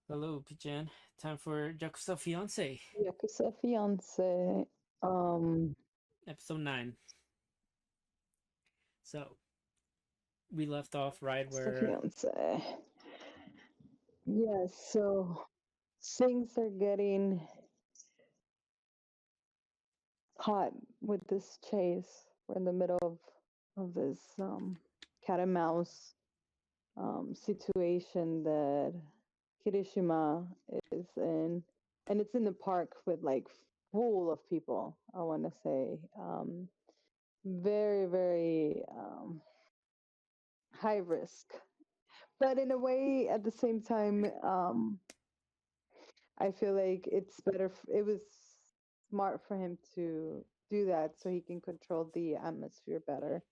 Hello, Pijan. Time for Yakuza Fiance, Yakuza Fiance. Um, episode 9. So, we left off right Yakuza where. Fiance. Yes, so things are getting hot with this chase. We're in the middle of this cat and mouse situation that Kirishima is in, and it's in the park with like full of people. I want to say, very very high risk, but in a way, at the same time, I feel like it's better. It was smart for him to do that so he can control the atmosphere better.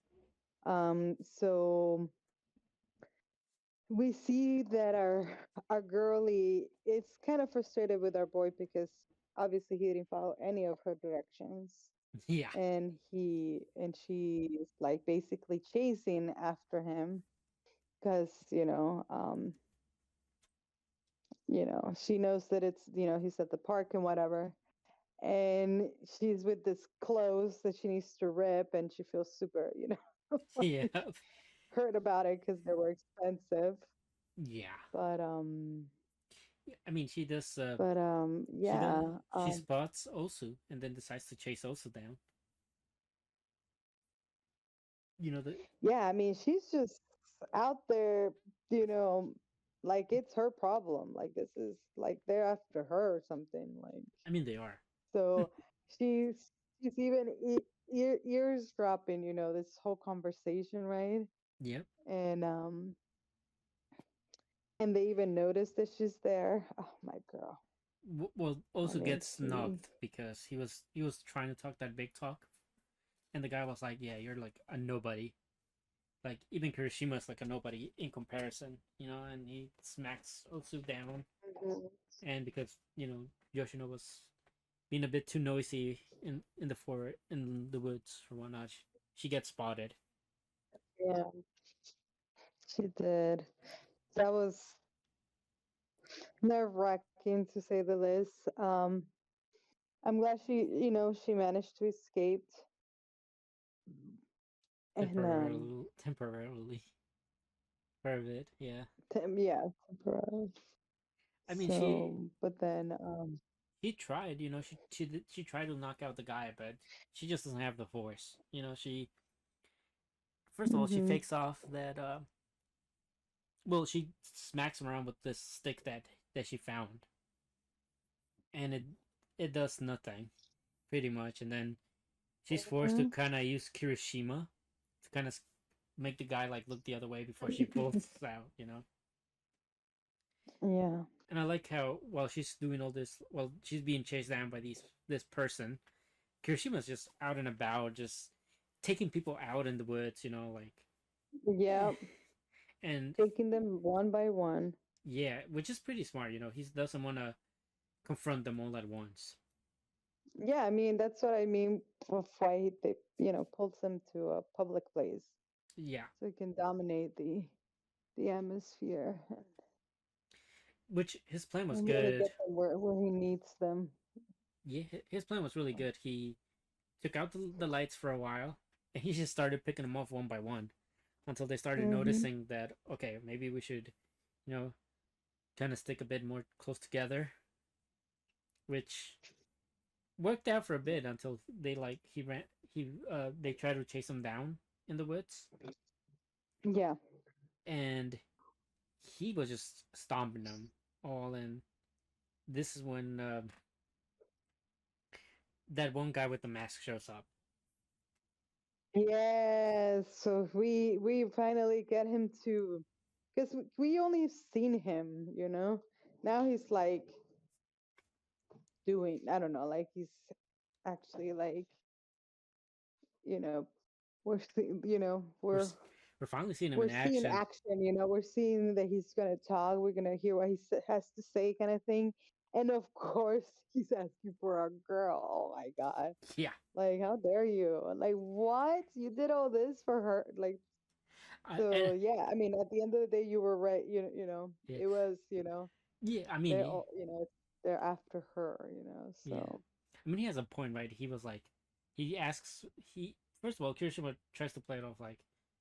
So we see that our girly is kind of frustrated with our boy because obviously he didn't follow any of her directions, Yeah. and she's like basically chasing after him because she knows that it's he's at the park and whatever, and she's with this clothes that she needs to rip, and she feels super Yeah. like hurt about it because they were expensive. Yeah. but I mean, she does. She does. yeah, She spots Osu and then decides to chase Osu down. You know the. yeah, I mean, she's just out there, you know like it's her problem, like this is like they're after her or something, like. I mean, they are. So she's she's even ears dropping, this whole conversation, right? Yep. And they even notice that she's there. Oh, my girl. Well, I Osu mean, gets she. snubbed because he was trying to talk that big talk, and the guy was like, "Yeah, you're like a nobody. Like even Kirishima's like a nobody in comparison, you know." And he smacks Osu down, Mhm. and because Yoshino was being a bit too noisy in the forest in the woods or whatnot, she gets spotted. Yeah, she did. That was nerve-wracking to say the least. I'm glad she managed to escape. And Temporarily for a bit. Yeah, yeah, temporarily. I mean So, but then, she tried. She tried to knock out the guy, but she just doesn't have the force. She first of all she mhm. fakes off that. Well, she smacks him around with this stick that she found, and it does nothing pretty much, and then she's forced to Mhm. kind of use Kirishima to kind of make the guy like look the other way before she pulls out. Yeah. And I like how while she's doing all this, while she's being chased down by this person, Kirishima's just out and about, just taking people out in the woods, like, Yeah. and Taking them one by one. yeah, which is pretty smart. He doesn't want to confront them all at once. Yeah, I mean, that's what I mean with why they, pulls them to a public place Yeah, so he can dominate the atmosphere which his plan was and really good. get them where he needs them. Yeah, his plan was really good. He took out the lights for a while, and he just started picking them off one by one until they started Mm-hmm. noticing that okay, maybe we should, you know, kind of stick a bit more close together, which worked out for a bit until they tried to chase him down in the woods, Yeah. and he was just stomping them all. And this is when that one guy with the mask shows up. Yes. So we finally get him to, because we only seen him, Now he's like doing, I don't know, like he's actually like, you know, we're seeing, We're we're finally seeing him we're in seeing action. action, we're seeing that he's gonna talk, we're gonna hear what he has to say, kind of thing. And of course, he's asking for a girl. Oh my god! Yeah, Like, how dare you? Like, what? You did all this for her? Like, and so yeah. I mean, at the end of the day, you were right. yeah, It was. Yeah, I mean, They're all, they're after her, yeah, so. I mean, he has a point, right? He was like, he asks, he first of all, Kirishima tries to play it off like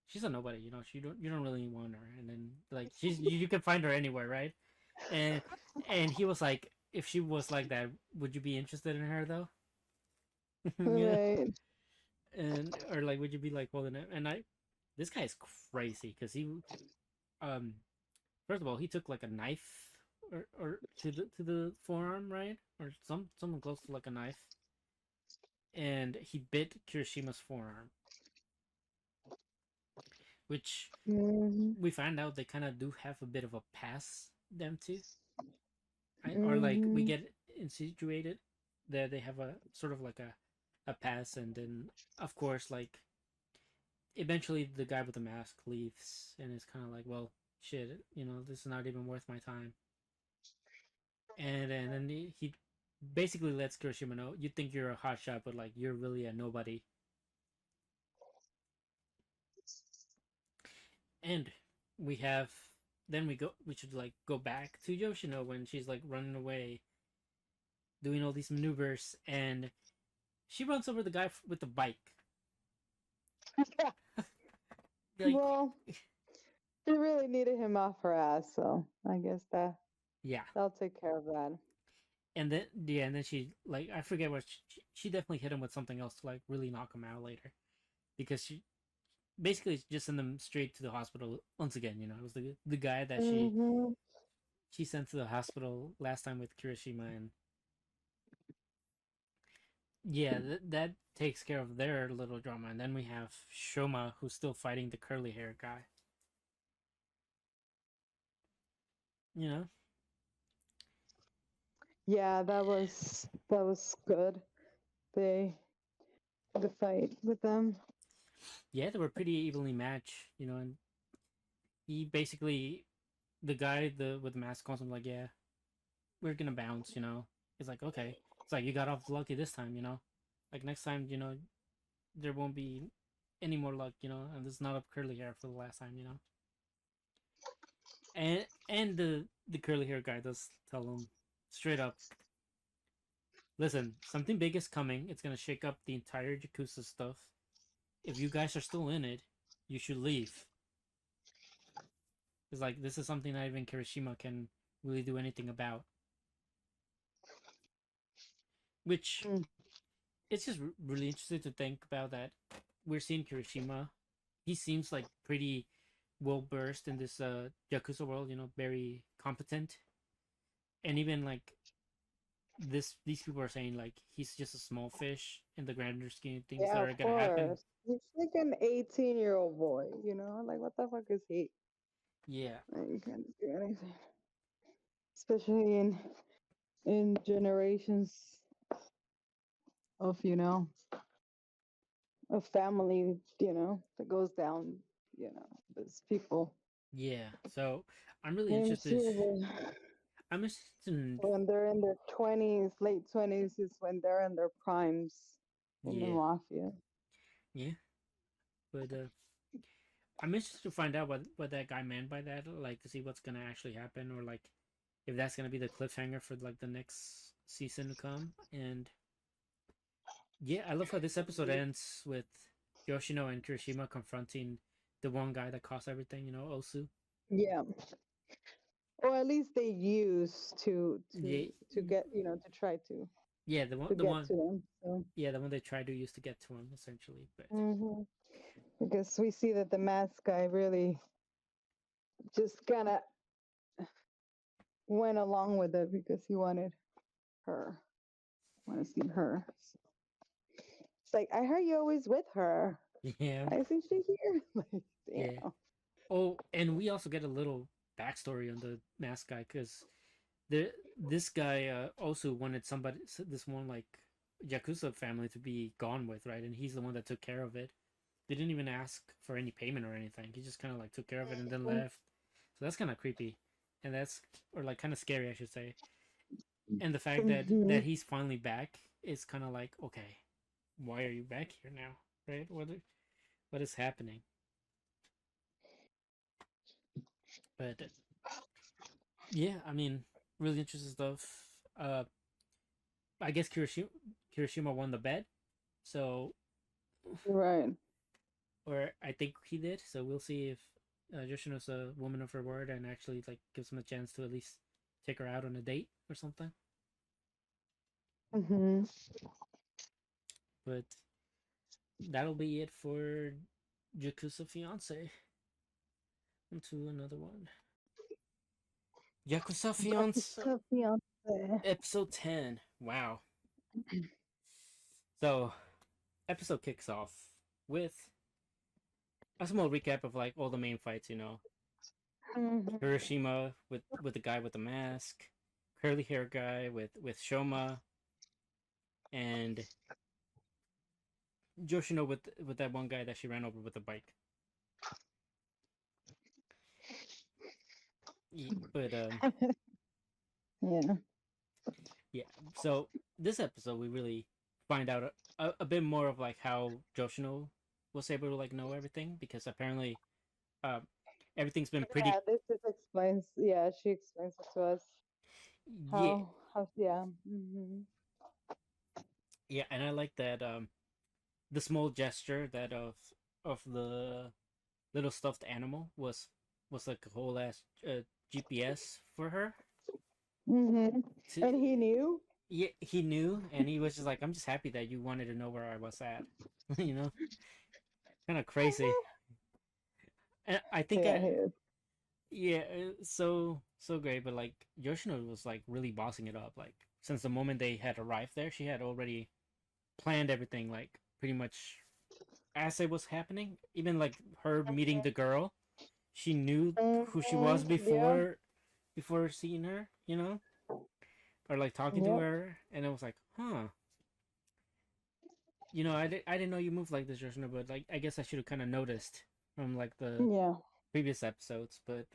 she's a nobody, you don't really want her, and then like you can find her anywhere, right? And and he was like, if she was like that, would you be interested in her though? Yeah, Right. and or like, would you be like, well, and this guy is crazy because um, first of all, he took like a knife or to the forearm, right, or someone close to like a knife, and he bit Kirishima's forearm, which Mhm. we find out they kind of do have a bit of a pass, them two, right? Or like we Mhm. get insinuated that they have a sort of like a pass, and then of course like eventually the guy with the mask leaves, and it's kind of like, well, shit, this is not even worth my time. And then he basically lets Kirishima know, you think you're a hot shot, but like you're really a nobody. And we have then we should like go back to Yoshino when she's like running away, doing all these maneuvers, and she runs over the guy with the bike. Like, Well, she really needed him off her ass, so I guess yeah. that'll take care of that. And then yeah, and then she like I forget what she definitely hit him with something else to like really knock him out later, because she basically just sent them straight to the hospital once again. It was the guy that Mhm. she sent to the hospital last time with Kirishima, and yeah, that takes care of their little drama. And then we have Shoma, who's still fighting the curly hair guy. You know, Yeah, that was good. They the fight with them. yeah, they were pretty evenly matched. And he basically the guy with the mask calls him like, yeah, we're gonna bounce. He's like, okay. It's like you got off lucky this time. Like next time, there won't be any more luck. And it's not up curly hair for the last time. And the curly hair guy does tell him straight up, listen, something big is coming. It's gonna shake up the entire Yakuza stuff. If you guys are still in it, you should leave. It's like this is something that even Kirishima can really do anything about. Which Mm. it's just really interesting to think about that we're seeing Kirishima. He seems like pretty well versed in this Yakuza world. Very competent, and even like these people are saying like he's just a small fish in the grander scheme of things that Yeah, are of gonna happen. course. He's like an 18-year-old boy, Like what the fuck is he? Yeah, Like, you can't do anything. Especially in generations of, a family, that goes down, there's people. yeah. So I'm really And interested. she, I'm interested in, when they're in their 20s, late 20s is when they're in their primes in the yeah, mafia. yeah. But I'm interested to find out what that guy meant by that. Like to see what's gonna actually happen, or like if that's gonna be the cliffhanger for like the next season to come. And yeah, I love how this episode ends with Yoshino and Kirishima confronting the one guy that caused everything. Osu. Yeah. Or at least they used to Yeah, to get, to try yeah. to The get one, to them. So, yeah, the one they tried to use to get to him essentially. But hmm because we see that the mask guy really just kind of went along with it because he wanted her, want to see her. So it's like, I heard you always with her. yeah, Why isn't she here? Like, yeah. damn. Oh, and we also get a little backstory on the mask guy because this guy also wanted this one like Yakuza family to be gone with, right? And he's the one that took care of it. They didn't even ask for any payment or anything. He just kind of like took care of it and then left. So that's kind of creepy, and that's or like kind of scary, I should say. And the fact that Hmm. he's finally back is kind of like, okay, why are you back here now, right? What is happening? But yeah, I mean. really interesting stuff. I guess Kirishima won the bet, so Right. or I think he did. So we'll see if Yoshino's a woman of her word and actually like gives him a chance to at least take her out on a date or something. Hmm. But that'll be it for Yakuza Fiance. On to another one. Yakuza Fiance Fiance. episode 10. Wow. So episode kicks off with a small recap of like all the main fights. Hmm. Hiroshima with the guy with the mask, curly hair guy with Shoma, and Yoshino with that one guy that she ran over with a bike. But Yeah. yeah. So this episode we really find out a bit more of like how Yoshino was able to like know everything because apparently uh, everything's been pretty. Yeah, this just explains. Yeah, she explains it to us Yeah, how. Yeah. Hmm. yeah, and I like that the small gesture that of the little stuffed animal was like a whole ass GPS for her. Hmm. To And he knew. Yeah, he knew, and he was just like, "I'm just happy that you wanted to know where I was at." you know, kind of crazy. And I think Yeah, he is. yeah, so great. But like Yoshino was like really bossing it up. Like since the moment they had arrived there, she had already planned everything. Like pretty much as it was happening. Even like her meeting the girl, she knew who she was Yeah. before seeing her. Or like talking to Yep. her, and it was like, huh. I didn't know you moved like this, Joshua, but like I guess I should have kind of noticed from like the Yeah. previous episodes. But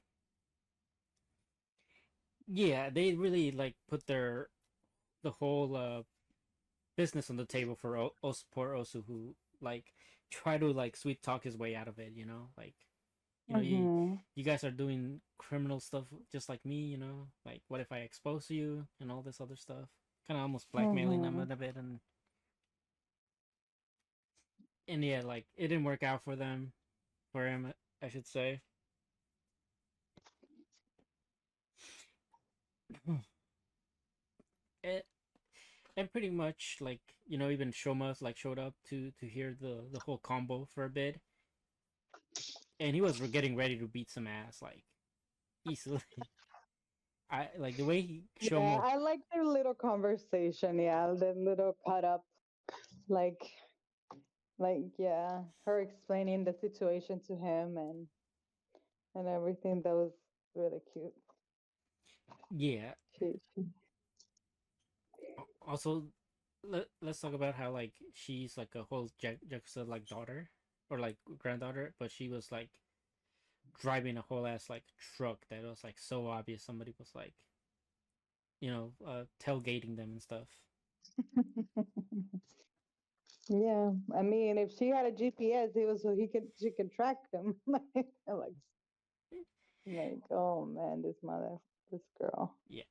yeah, they really like put the whole business on the table for poor Osu, who like try to like sweet talk his way out of it. Like you Hmm. you guys are doing criminal stuff just like me. Like what if I expose you and all this other stuff, kind of almost blackmailing them Hmm. a bit. And yeah, like it didn't work out for him, I should say. it, and pretty much like even Shoma like showed up to hear the whole combo for a bit, and he was getting ready to beat some ass like easily. I like the way Yeah, Shoma. I like their little conversation. Yeah, the little cut up, like, yeah, her explaining the situation to him and everything. That was really cute. Yeah. She Also, let's talk about how like she's like a whole Jackson like daughter or like granddaughter, but she was like driving a whole ass like truck that was like so obvious somebody was like tailgating them and stuff. Yeah, I mean, if she had a GPS, it was so she could track them. Like, oh man, this girl, Yeah,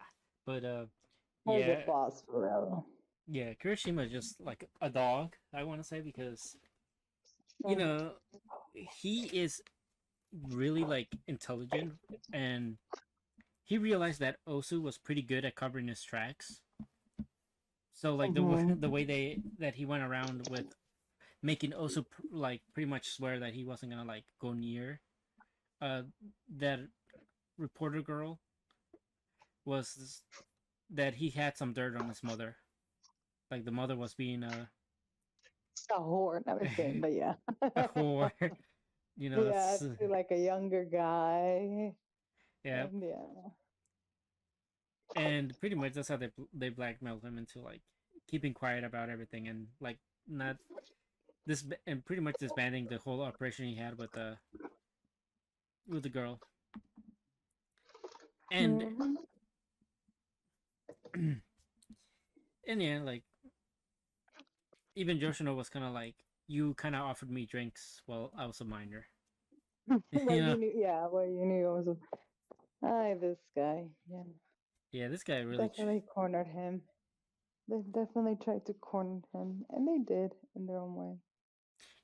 but her the yeah, boss for real. yeah, Kirishima is just like a dog. I want to say because you Mm. know he is really like intelligent, and he realized that Osu was pretty good at covering his tracks. So like Mhm. the way that he went around with making Osu like pretty much swear that he wasn't gonna like go near uh that reporter girl was that he had some dirt on his mother. Like the mother was being A whore and everything, but yeah. a whore. Yeah, It's to like a younger guy. yeah, And yeah. and pretty much that's how they blackmailed him into like keeping quiet about everything and like not this and pretty much disbanding the whole operation he had with the girl. And Mhm. and yeah, like even Yoshino was kind of like, you kind of offered me drinks while I was a minor. Well, you know you knew, yeah, well, you knew it was, this guy. Yeah. Yeah, this guy really. Definitely cornered him. They definitely tried to corner him, and they did in their own way.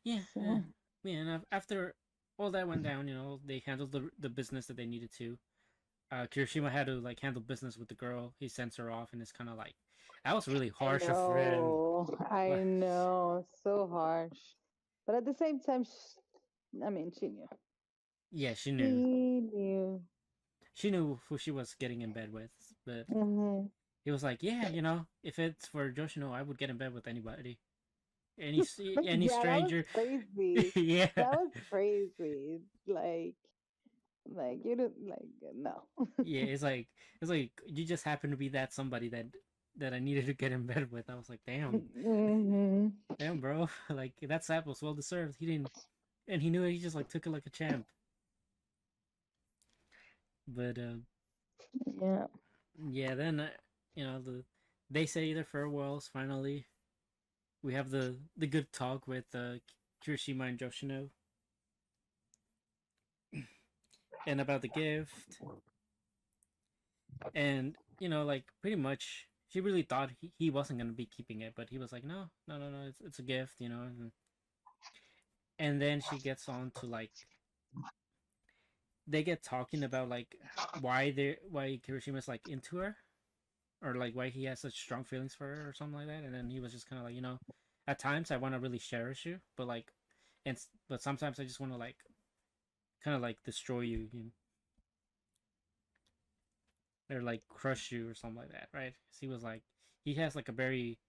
Yeah, So, yeah. And after all that went down, they handled the business that they needed to. Kirishima had to like handle business with the girl. He sends her off, and it's kind of like that was really I harsh of him. know, I know, so harsh. But at the same time, I mean, she knew. Yeah, she She knew. knew. She knew who she was getting in bed with, but Hmm. he was like, "Yeah, if it's for Joshino, I would get in bed with anybody, any Yeah, that was stranger." crazy. Yeah, That was crazy. Like you don't like no. yeah. It's like you just happen to be that somebody that I needed to get in bed with. I was like, Hmm. damn, bro. Like that slap was well deserved. He didn't, and he knew it. He just like took it like a champ. But Yeah. yeah, then they say their farewells. Finally, we have the good talk with Kirishima and Joshino, and about the gift, and like pretty much she really thought he wasn't gonna be keeping it, but he was like, no, no, no, no, it's a gift, and then she gets on to like they get talking about like why Kirishima's like into her, or like why he has such strong feelings for her or something like that, and then he was just kind of like, at times I want to really cherish you, but like, but sometimes I just want to like kind of like destroy you, or like crush you or something like that, right? 'Cause he was like he has like a very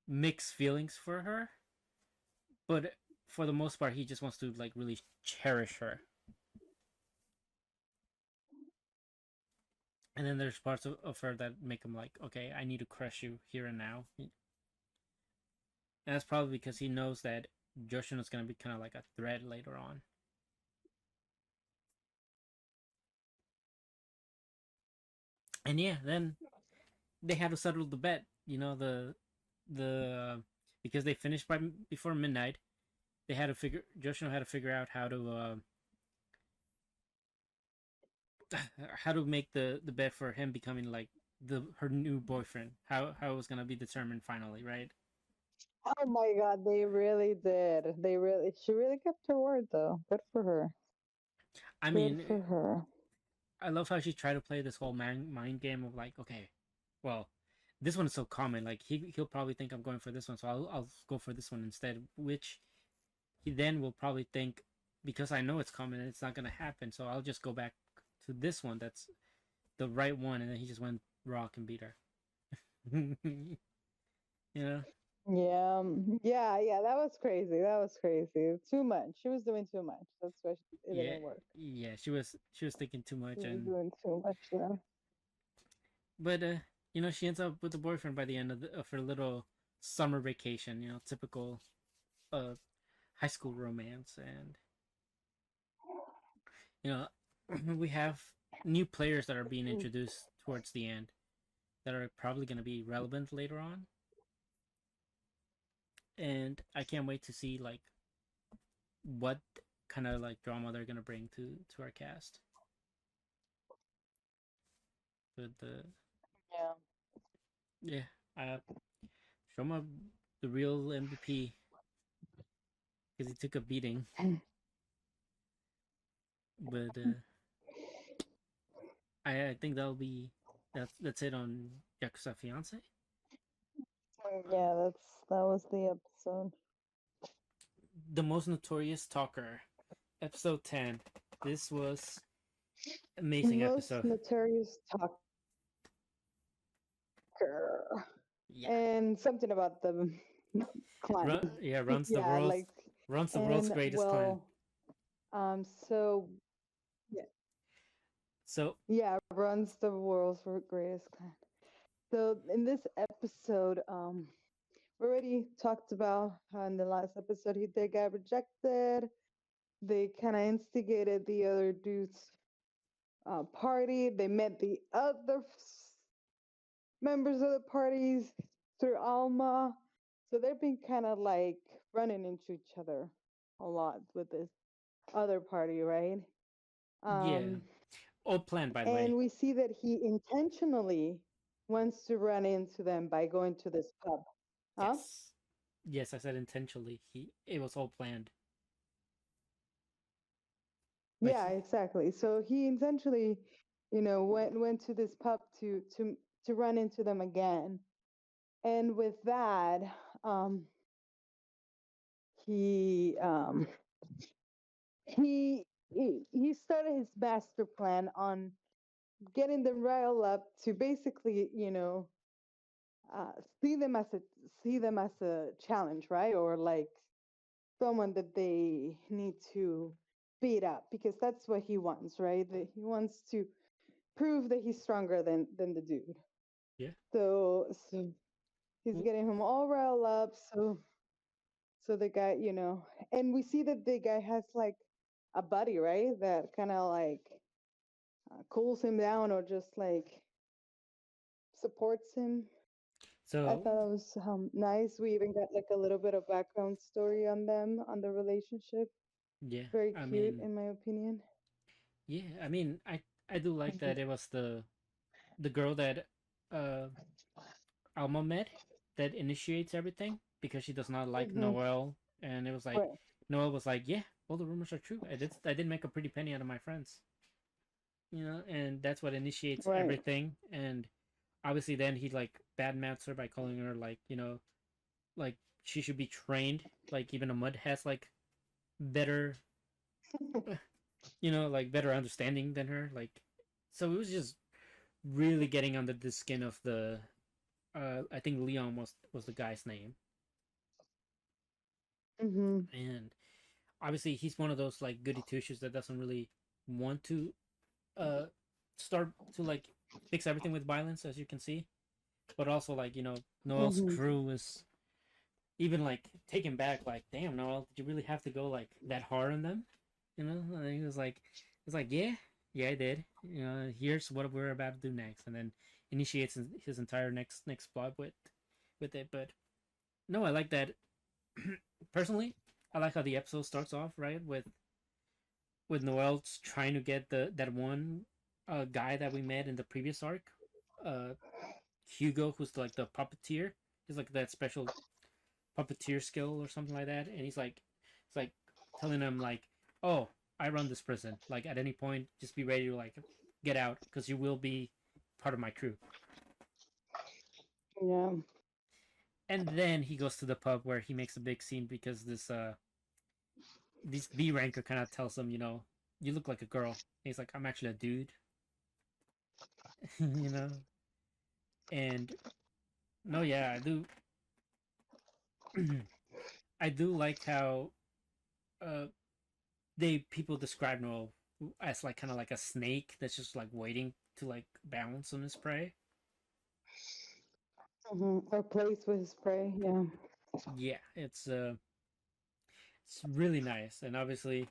mixed feelings for her, but for the most part he just wants to like really cherish her. And then there's parts of her that make him like, okay, I need to crush you here and now. And that's probably because he knows that Joshin is going to be kind of like a threat later on. And yeah, then they had to settle the bet. The because they finished before midnight. They had to figure Joshino had to figure out how to make the bet for him becoming like the her new boyfriend. How it was gonna be determined finally, right? Oh my God, they really did. She really kept her word though. Good for her. I Good mean, for her. I love how she tried to play this whole mind game of like, okay, well, this one is so common. Like he'll probably think I'm going for this one, so I'll go for this one instead. Which he then will probably think, because I know it's common and it's not gonna happen, so I'll just go back to this one that's the right one, and then he just went rock and beat her. you know? Yeah, that was crazy. That was crazy. Too much. She was doing too much. That's why it Yeah, didn't work. yeah. She was thinking too She much, was and doing too much, yeah. but she ends up with a boyfriend by the end of her little summer vacation. Typical uh high school romance, and you know we have new players that are being introduced towards the end that are probably going to be relevant later on, and I can't wait to see like what kind of like drama they're going to bring to our cast. But Yeah. yeah, uh, Shoma, the real MVP, because he took a beating, but I think that's it on Yakuza Fiance. Yeah, that was the episode. The most notorious talker, episode 10. This was amazing Most episode. notorious talker. Yeah, And something about the clan. yeah, runs the Yeah, world, like runs the world's and greatest clan. well, so yeah, So yeah, runs the world's greatest clan. So in this episode, we already talked about how in the last episode they got rejected. They kind of instigated the other dude's party. They met the other members of the parties through Alma. So they've been kind of like running into each other a lot with this other party, right? yeah, Um, All planned, by the way. And we see that he intentionally wants to run into them by going to this pub. Huh? Yes. Yes, I said intentionally. It was all planned. Like Yeah, exactly. So he intentionally, went to this pub to run into them again. And with that, um, he um, he started his master plan on getting them riled up to basically, uh, see them as a see them as a challenge, right? Or like someone that they need to beat up because that's what he wants, right? That he wants to prove that he's stronger than the dude. yeah. So he's Well, getting him all riled up. So the guy, and we see that the guy has like a buddy, right? That kind of like cools him down or just like supports him. I so thought it was nice. We even got like a little bit of background story on them, on the relationship. yeah, Very I cute, mean, in my opinion. yeah, I mean, I do like Mhm. that it was the girl that uh Alma met that initiates everything because she does not like Mhm. Noel, and it was like Right. Noel was like, yeah, all the rumors are true. I did make a pretty penny out of my friends, and that's what initiates Right. everything. And obviously, then he like badmouths her by calling her like like she should be trained. Like even a mud has like better like better understanding than her. Like so it was just really getting under the skin of the I think Leon was the guy's name. Mhm. And obviously he's one of those like goody two shoes that doesn't really want to uh start to like fix everything with violence, as you can see. But also like, Noel's Mhm. crew is even like taken back, like, damn Noel, did you really have to go like that hard on them? And he was like yeah, I did. Here's what we're about to do next, and then initiates his entire next plot with it. But no, I like that. Personally, I like how the episode starts off right with Noel trying to get the that one guy that we met in the previous arc, uh, Hugo, who's like the puppeteer. He's like that special puppeteer skill or something like that, and it's like telling him like, oh, I run this prison. Like at any point, just be ready to like get out because you will be part of my crew. Yeah. And then he goes to the pub where he makes a big scene because this B ranker kind of tells him, you look like a girl. And he's like, I'm actually a dude, you know. And no, yeah, I do. I do like how uh they people describe Noel as like kind of like a snake that's just like waiting to like bounce on his prey. Mhm. Or plays with his prey. Yeah. Yeah, it's really nice, and obviously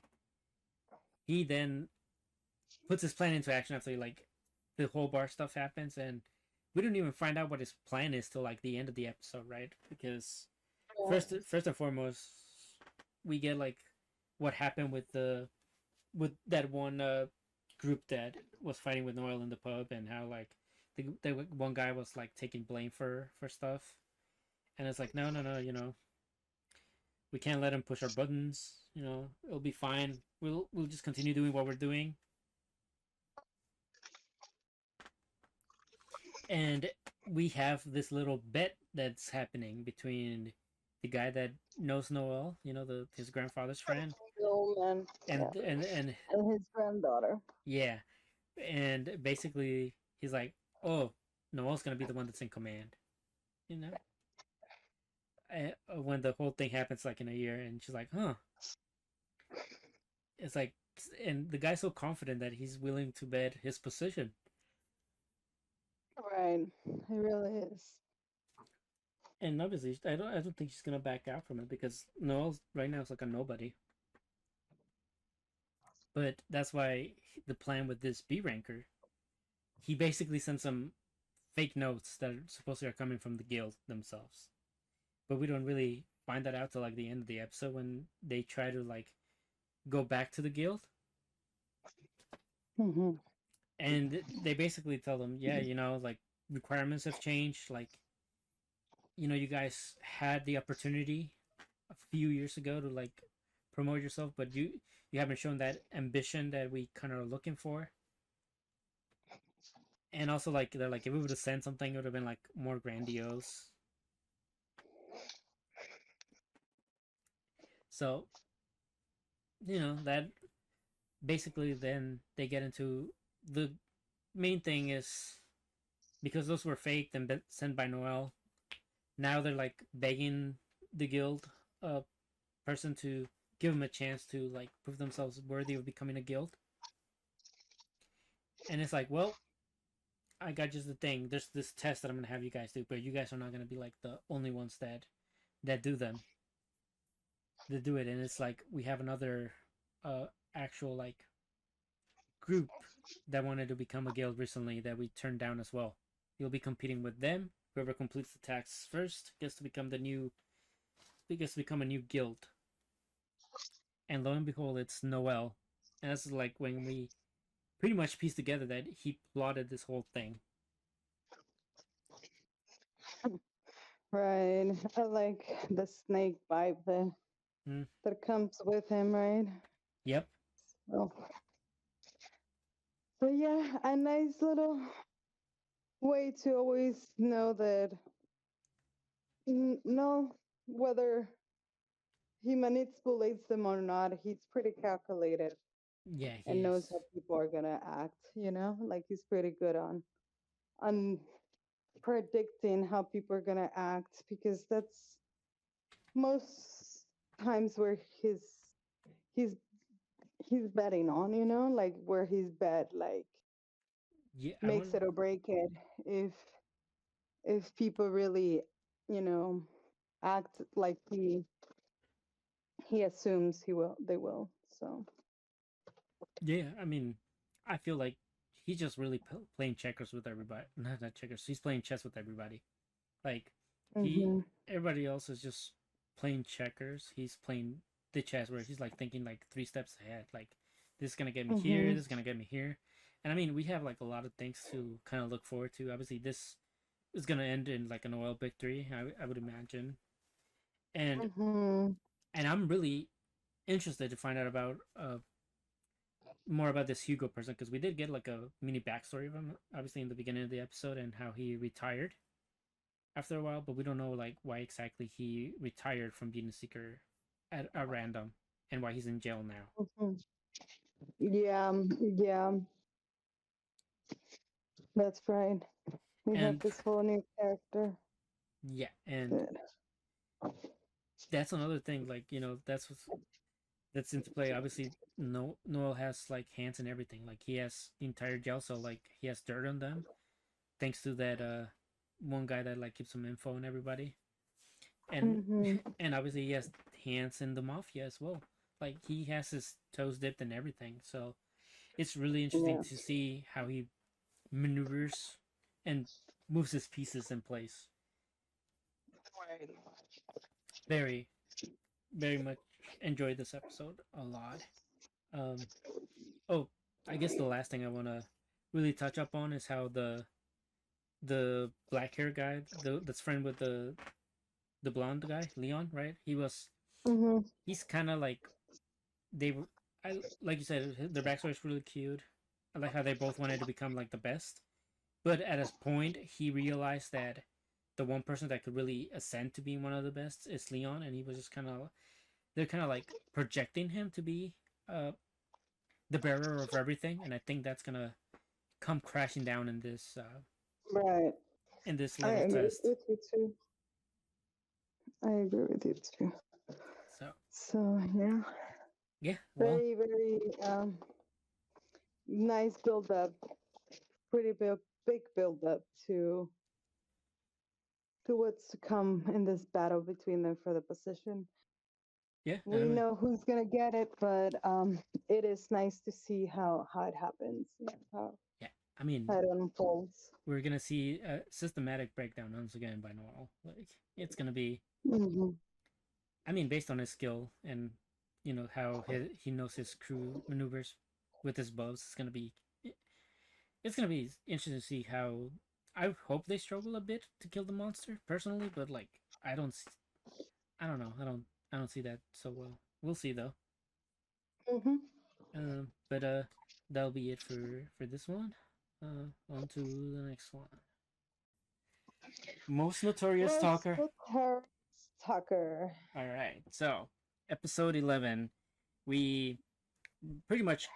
he then puts his plan into action after like the whole bar stuff happens, and we don't even find out what his plan is till like the end of the episode, right? Because first and foremost, we get like what happened with that one group that was fighting with Noel in the pub, and how like the one guy was like taking blame for stuff, and it's like no, no, no, we can't let him push our buttons. It'll be fine. We'll just continue doing what we're doing. And we have this little bet that's happening between the guy that knows Noel, his grandfather's friend, The old man. Yeah. and And his granddaughter. yeah, and basically he's like, oh, Noel's gonna be the one that's in command, you know. When the whole thing happens like in a year, and she's like, huh, it's like, and the guy's so confident that he's willing to bet his position. Right. He really is. And obviously, I don't think she's gonna back out from it because Noel's right now is like a nobody. But that's why the plan with this B ranker, he basically sends some fake notes that supposedly are coming from the guild themselves. But we don't really find that out till like the end of the episode when they try to like go back to the guild. Mhm. and they basically tell them, yeah, like requirements have changed. Like, you guys had the opportunity a few years ago to like promote yourself, but you haven't shown that ambition that we kind of are looking for. And also, like, they're like, if we would have sent something, it would have been like more grandiose. So, that basically then they get into the main thing is because those were faked and sent by Noel. Now they're like begging the guild person to give them a chance to like prove themselves worthy of becoming a guild. And it's like, well, I got just the thing. There's this test that I'm gonna have you guys do, but you guys are not gonna be like the only ones that do them. That do it, and it's like we have another actual like group that wanted to become a guild recently that we turned down as well. You'll be competing with them. Whoever completes the tasks first gets to become a new guild. And lo and behold, it's Noel. And that's like when we pretty much pieced together that he plotted this whole thing. Right. I like the snake vibe Mm. that comes with him, right? Yep. So, but yeah, a nice little way to always know that no, whether he manipulates them or not, he's pretty calculated Yeah, he and knows is. how people are gonna act, like he's pretty good on predicting how people are gonna act because that's most times where he's he's betting on, like where his bet like Yeah, I makes want. it or break it if people really, you know, act like he assumes they will. So Yeah, I mean, I feel like he's just really playing checkers with everybody. Not checkers. He's playing chess with everybody. Like he, hmm everybody else is just playing checkers. He's playing the chess where he's like thinking like 3 steps ahead. Like this is gonna get me here. hmm This is gonna get me here. And I mean, we have like a lot of things to kind of look forward to. Obviously, this is gonna end in like an oil victory. I would imagine. And hmm I'm really interested to find out about more about this Hugo person because we did get like a mini backstory of him, obviously in the beginning of the episode and how he retired after a while, but we don't know like why exactly he retired from being a seeker at random and why he's in jail now. hmm Yeah, yeah, that's right. We have And this whole new character. yeah, and That, that's another thing. Like that's into play. Obviously, Noel has like hands and everything. Like he has the entire jail, so like he has dirt on them thanks to that one guy that like keeps some info on everybody. and hmm and obviously he has hands in the mafia as well. Like he has his toes dipped in everything. So it's really interesting Yeah. to see how he maneuvers and moves his pieces in place. Very, very much enjoyed this episode a lot. Um, oh, I guess the last thing I want to really touch up on is how the black hair guy, that's friend with the blonde guy, Leon, right? hmm He's kind of like they were I like you said their backstory is really cute. I like how they both wanted to become like the best, but at a point he realized that the one person that could really ascend to being one of the best is Leon, and he was just kind of they're kind of like projecting him to be uh the bearer of everything, and I think that's gonna come crashing down Right. in this I little agree test. with you too. I agree with you too. So So yeah, yeah, well, very very nice build up. Pretty big build up to what's to come in this battle between them for the position. yeah, I We mean, know who's gonna get it, but it is nice to see how it happens, yeah, I mean, how it unfolds. we're gonna see a systematic breakdown once again by Noel. Like it's gonna be hmm I mean, based on his skill and how he knows his crew maneuvers with his bows, it's gonna be it's gonna be interesting to see how. I hope they struggle a bit to kill the monster personally, but like I don't, I don't know, I don't see that so well. We'll see though. Hmm. But that'll be it for this one. On to the next one. Most notorious Most talker. Terrence Tucker. All right, so episode 11, we pretty much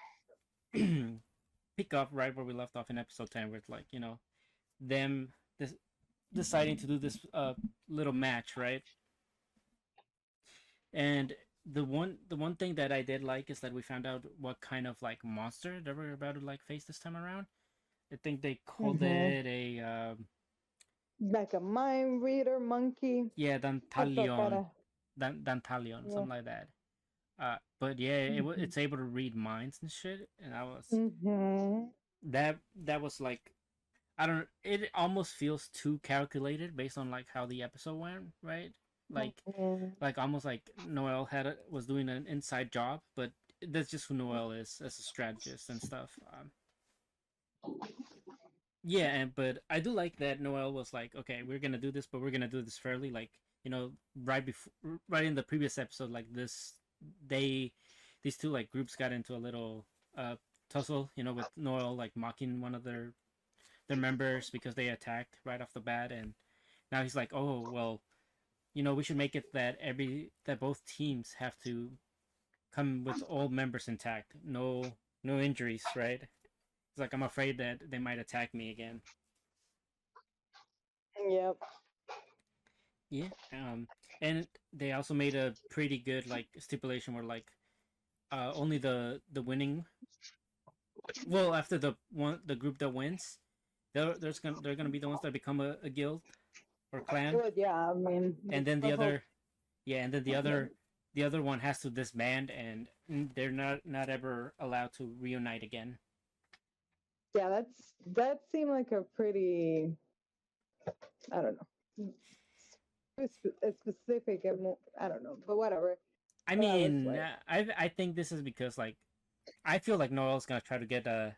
pick up right where we left off in episode 10, with like them this, deciding to do this little match, right? And the one thing that I did like is that we found out what kind of like monster they were about to like face this time around. I think they called Hmm. it a Like a mind reader monkey. yeah, I thought that. Dantalion, Dantalion, Yeah. something like that. But yeah, Hmm. it's able to read minds and shit, and I was Hmm. that was like, I don't. It almost feels too calculated based on like how the episode went, right? Like, Hmm. like almost like Noel was doing an inside job, but that's just who Noel is as a strategist and stuff. Yeah, but I do like that Noel was like, okay, we're gonna do this, but we're gonna do this fairly. Like, right before, right in the previous episode, like they, these two like groups got into a little tussle, with Noel like mocking one of their members because they attacked right off the bat, and now he's like, oh well, we should make it that both teams have to come with all members intact, no injuries, right? It's like, I'm afraid that they might attack me again. Yep. Yeah. And they also made a pretty good like stipulation where like only the winning, well, after the group that wins, they're gonna be the ones that become a guild or clan, Well, yeah. I mean, and that's then the the whole. other, yeah, and then the other one has to disband, and they're not ever allowed to reunite again. Yeah, that seemed like a pretty. I don't know. Specific. I don't know, but whatever. I Whatever. It's mean, like. I think this is because like I feel like Noel's gonna try to get the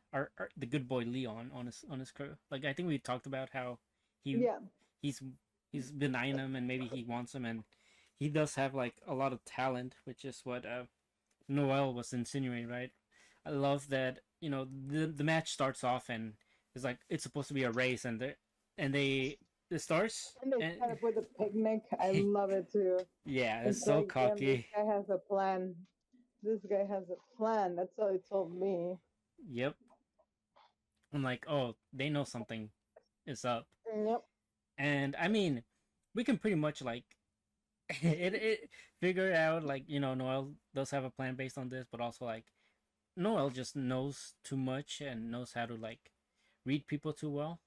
good boy Leon on his crew. Like, I think we talked about how he Yeah. he's he's denying him, and maybe he wants him, and he does have like a lot of talent, which is what Noel was insinuating, right? I love that the match starts off, and it's like it's supposed to be a race, and they it starts, And they and set up with a picnic. I love it too. yeah, it's It's so like, damn, this cocky. guy has a plan. This guy has a plan. That's all he told me. Yep. I'm like, oh, they know something is up. Yep. And I mean, we can pretty much like it figure out, like, Noel does have a plan based on this, but also like Noel just knows too much and knows how to like read people too well,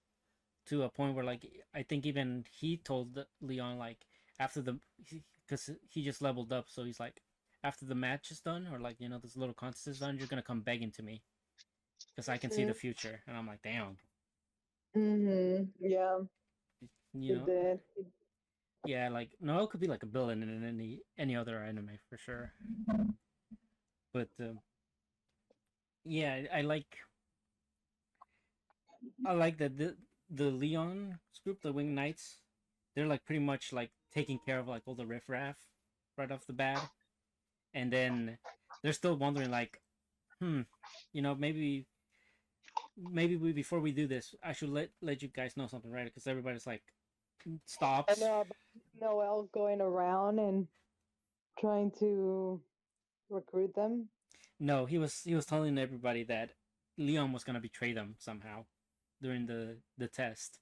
to a point where like I think even he told Leon like after the, because he just leveled up, so he's like, after the match is done, or like this little contest is done, you're gonna come begging to me because I can see the future. And I'm like, damn. Mm-hmm. Yeah, you he know did. yeah, like Noel could be like a villain in any other anime for sure. But yeah, I like that the Leon group, the Winged Knights, they're like pretty much like taking care of like all the riffraff right off the bat, and then they're still wondering like, hmm, maybe we, before we do this, I should let you guys know something, right? Because everybody's like I stops. know about Noel going around and trying to recruit them. No, he was telling everybody that Leon was gonna betray them somehow during the test.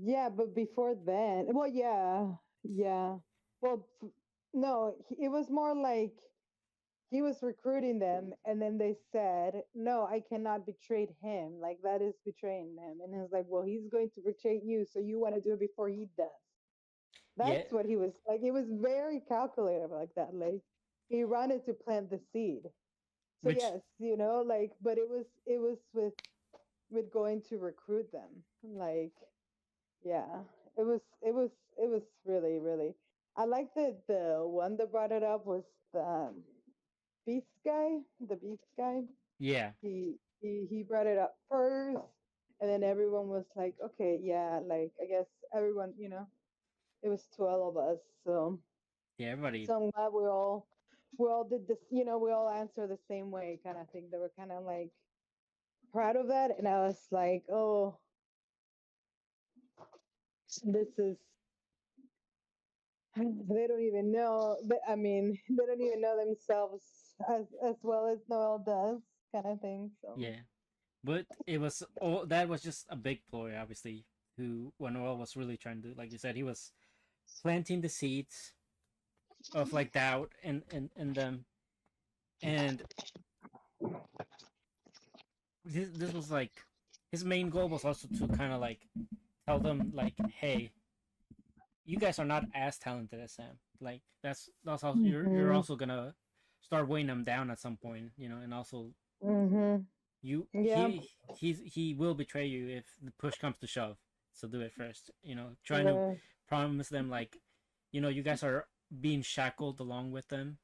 Yeah, but before then, well, yeah, yeah. Well, no, it was more like he was recruiting them, and then they said, "No, I cannot betray him. Like that is betraying him." And he's like, "Well, he's going to betray you, so you want to do it before he does." Yeah, That's what he was like. It was very calculative like that. Like he wanted to plant the seed. So which yes, like, but it was with going to recruit them. Like, yeah, it was really really. I like that the one that brought it up was the Beast guy. The Beast guy. yeah, He brought it up first, And then everyone was like, okay, yeah, like I guess everyone, it was 12 of us. So Yeah, everybody. so I'm glad we all did this, we all answer the same way kind of thing. They were kind of like proud of that. And I was like, oh, this is they don't even know, but I mean, they don't even know themselves as well as Noel does, kind of thing. So Yeah, but it was all that was just a big ploy, obviously. Who when Noel was really trying to, like you said, he was planting the seeds of like doubt and them, and this was like his main goal was also to kind of like tell them like, hey, you guys are not as talented as Sam. Like that's also you're mhm, also gonna start weighing them down at some point, and also mhm, you yeah, he will betray you if the push comes to shove. So do it first. Trying to yeah, promise them like, you guys are being shackled along with them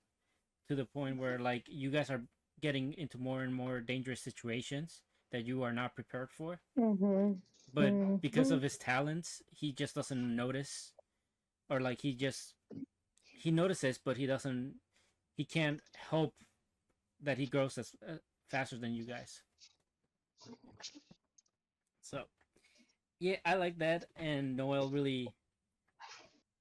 to the point where like you guys are getting into more and more dangerous situations that you are not prepared for. mhm, But because mhm, of his talents, he just doesn't notice, or like he notices, but he can't help that he grows as faster than you guys. So yeah, I like that, and Noel really,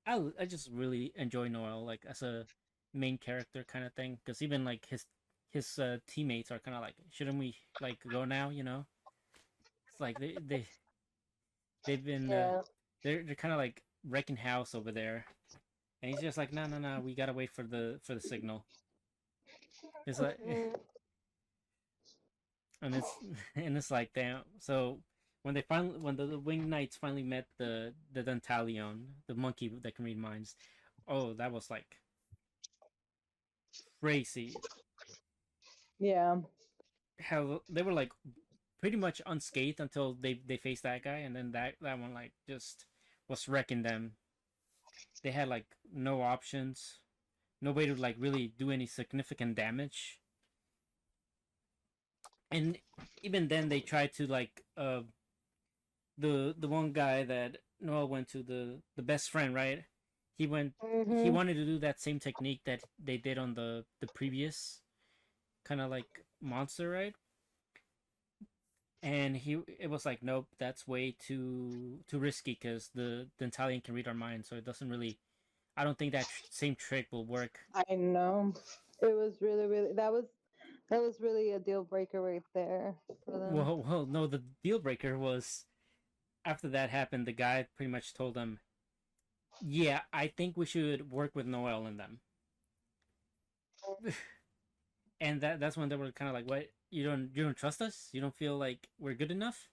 I just really enjoy Noel like as a main character kind of thing, because even like his teammates are kind of like, shouldn't we like go now? It's like they've been yeah. they're kind of like wrecking house over there, and he's just like, no, no, no, we gotta wait for the signal. It's like, Mhm. and it's and it's like, damn. So when the winged knights finally met the Dantalion, the monkey that can read minds, oh, that was like crazy. Yeah. How they were like pretty much unscathed until they faced that guy, and then that one like just was wrecking them. They had like no options, no way to like really do any significant damage, and even then they tried to like the one guy that Noah went to, the best friend, right? He Mhm. wanted to do that same technique that they did on the previous kind of like monster, right? And it was like, nope, that's way too risky because the Italian can read our minds, so it doesn't really. I don't think that same trick will work. I know. It was really, really that was really a deal breaker right there for them. Well, no, the deal breaker was after that happened. The guy pretty much told them, "Yeah, I think we should work with Noel and them." And that's when they were kind of like, "What? You don't trust us? You don't feel like we're good enough?"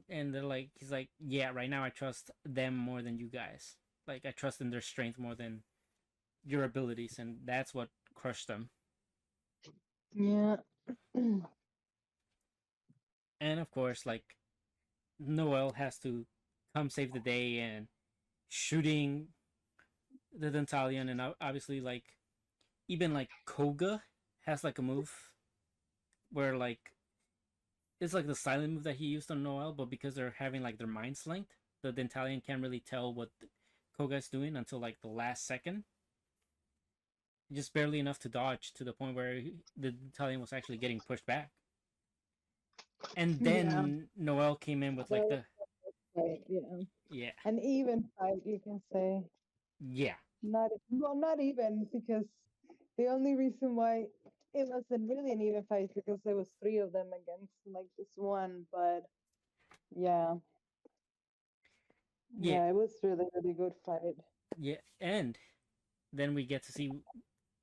And they're like, he's like, "Yeah, right now I trust them more than you guys. Like I trust in their strength more than your abilities," and that's what crushed them. Yeah. And of course, like Noel has to come save the day and shooting the Dentalian, and obviously like even like Koga has like a move where like it's like the silent move that he used on Noel, but because they're having like their minds linked, the Dentalian can't really tell what Koga's doing until like the last second, just barely enough to dodge to the point where the Dentalian was actually getting pushed back. And Yeah. then Noel came in with That like was the right. Yeah. yeah An even fight, you can say. yeah Not well, not even because the only reason why it wasn't really an even fight is because there was three of them against like this one. But yeah, yeah yeah, it was really really good fight. yeah, and then we get to see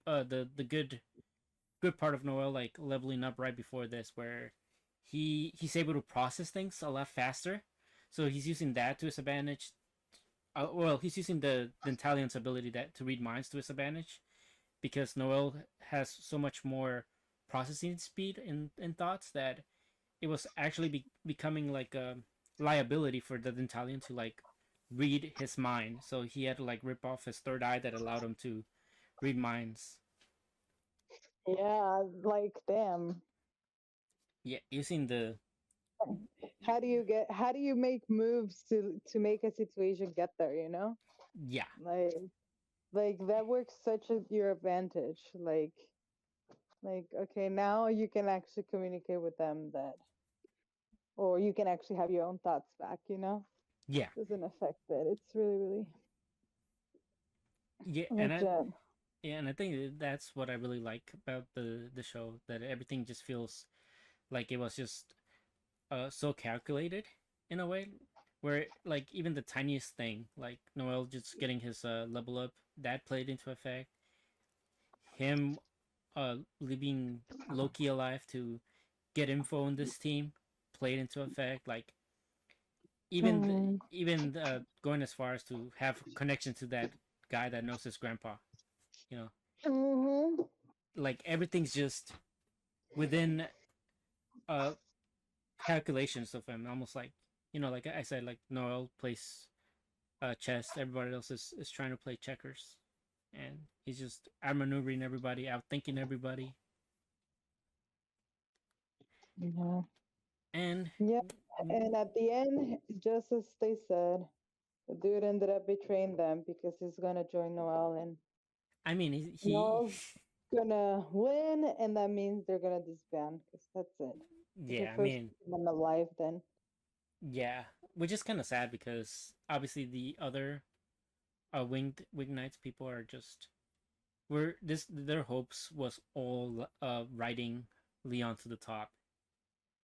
the good part of Noel like leveling up right before this, where he's able to process things a lot faster. So he's using that to his advantage. Well, he's using the Italian's ability to read minds to his advantage because Noel has so much more processing speed in thoughts that it was actually becoming like a liability for the Italian to like read his mind. So he had to like rip off his third eye that allowed him to read minds. Yeah, like damn. Yeah, using how do you make moves to make a situation get there, Yeah, like that works such as your advantage, okay, now you can actually communicate with them, that or you can actually have your own thoughts back, yeah, doesn't affect it. It's really, really yeah, and I legit. yeah, and I think that's what I really like about the show, that everything just feels like it was just so calculated in a way, where like even the tiniest thing, like Noel just getting his level up, that played into effect. Him leaving Loki alive to get info on this team played into effect. Like Mm-hmm. even going as far as to have connection to that guy that knows his grandpa. You know, Mm-hmm. like everything's just within uh calculations of him. Almost like, like I said, like Noel plays chess. Everybody else is trying to play checkers, and he's just outmaneuvering everybody, outthinking everybody, Yeah. and Yeah. And at the end, just as they said, the dude ended up betraying them because he's gonna join Noel, and I mean he Noel's gonna win, and that means they're gonna disband because that's it. If yeah, it I first mean keep them alive, then yeah, which is kind of sad because obviously the other winged knights people are just were this their hopes was all riding Leon to the top.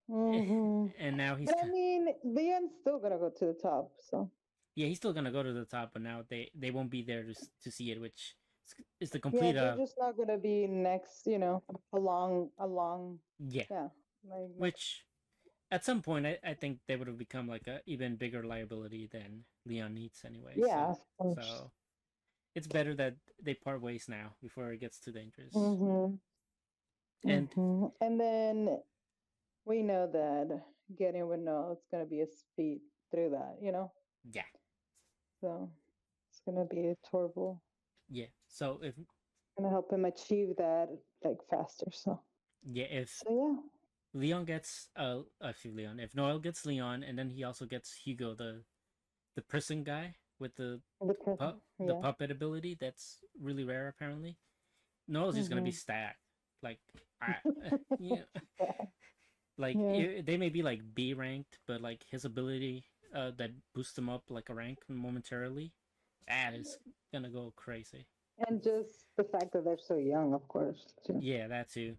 hmm. And now But I mean, Leon's still gonna go to the top, so yeah, he's still gonna go to the top, but now they won't be there to see it, which is the yeah, complete they're just not gonna be next, along, yeah, yeah, like next. which at some point I think they would have become like a even bigger liability than Leon needs anyway. Yeah, of course. So it's better that they part ways now before it gets too dangerous. Mm-hmm. And Mm-hmm. And then we know that getting with Noah, it's gonna be a speed through that. yeah, So it's gonna be a horrible. yeah. So if Gonna help him achieve that like faster. So yeah if so yeah. Leon gets if Noel gets Leon, and then he also gets Hugo, the prison guy with The present. the Yeah. puppet ability that's really rare apparently. Noel's just gonna be Mm-hmm. stacked. Like I yeah, Yeah. like Yeah. they may be like B ranked, but like his ability that boosts him up like a rank momentarily, that is gonna go crazy. And just the fact that they're so young, of course, too. Yeah, that too.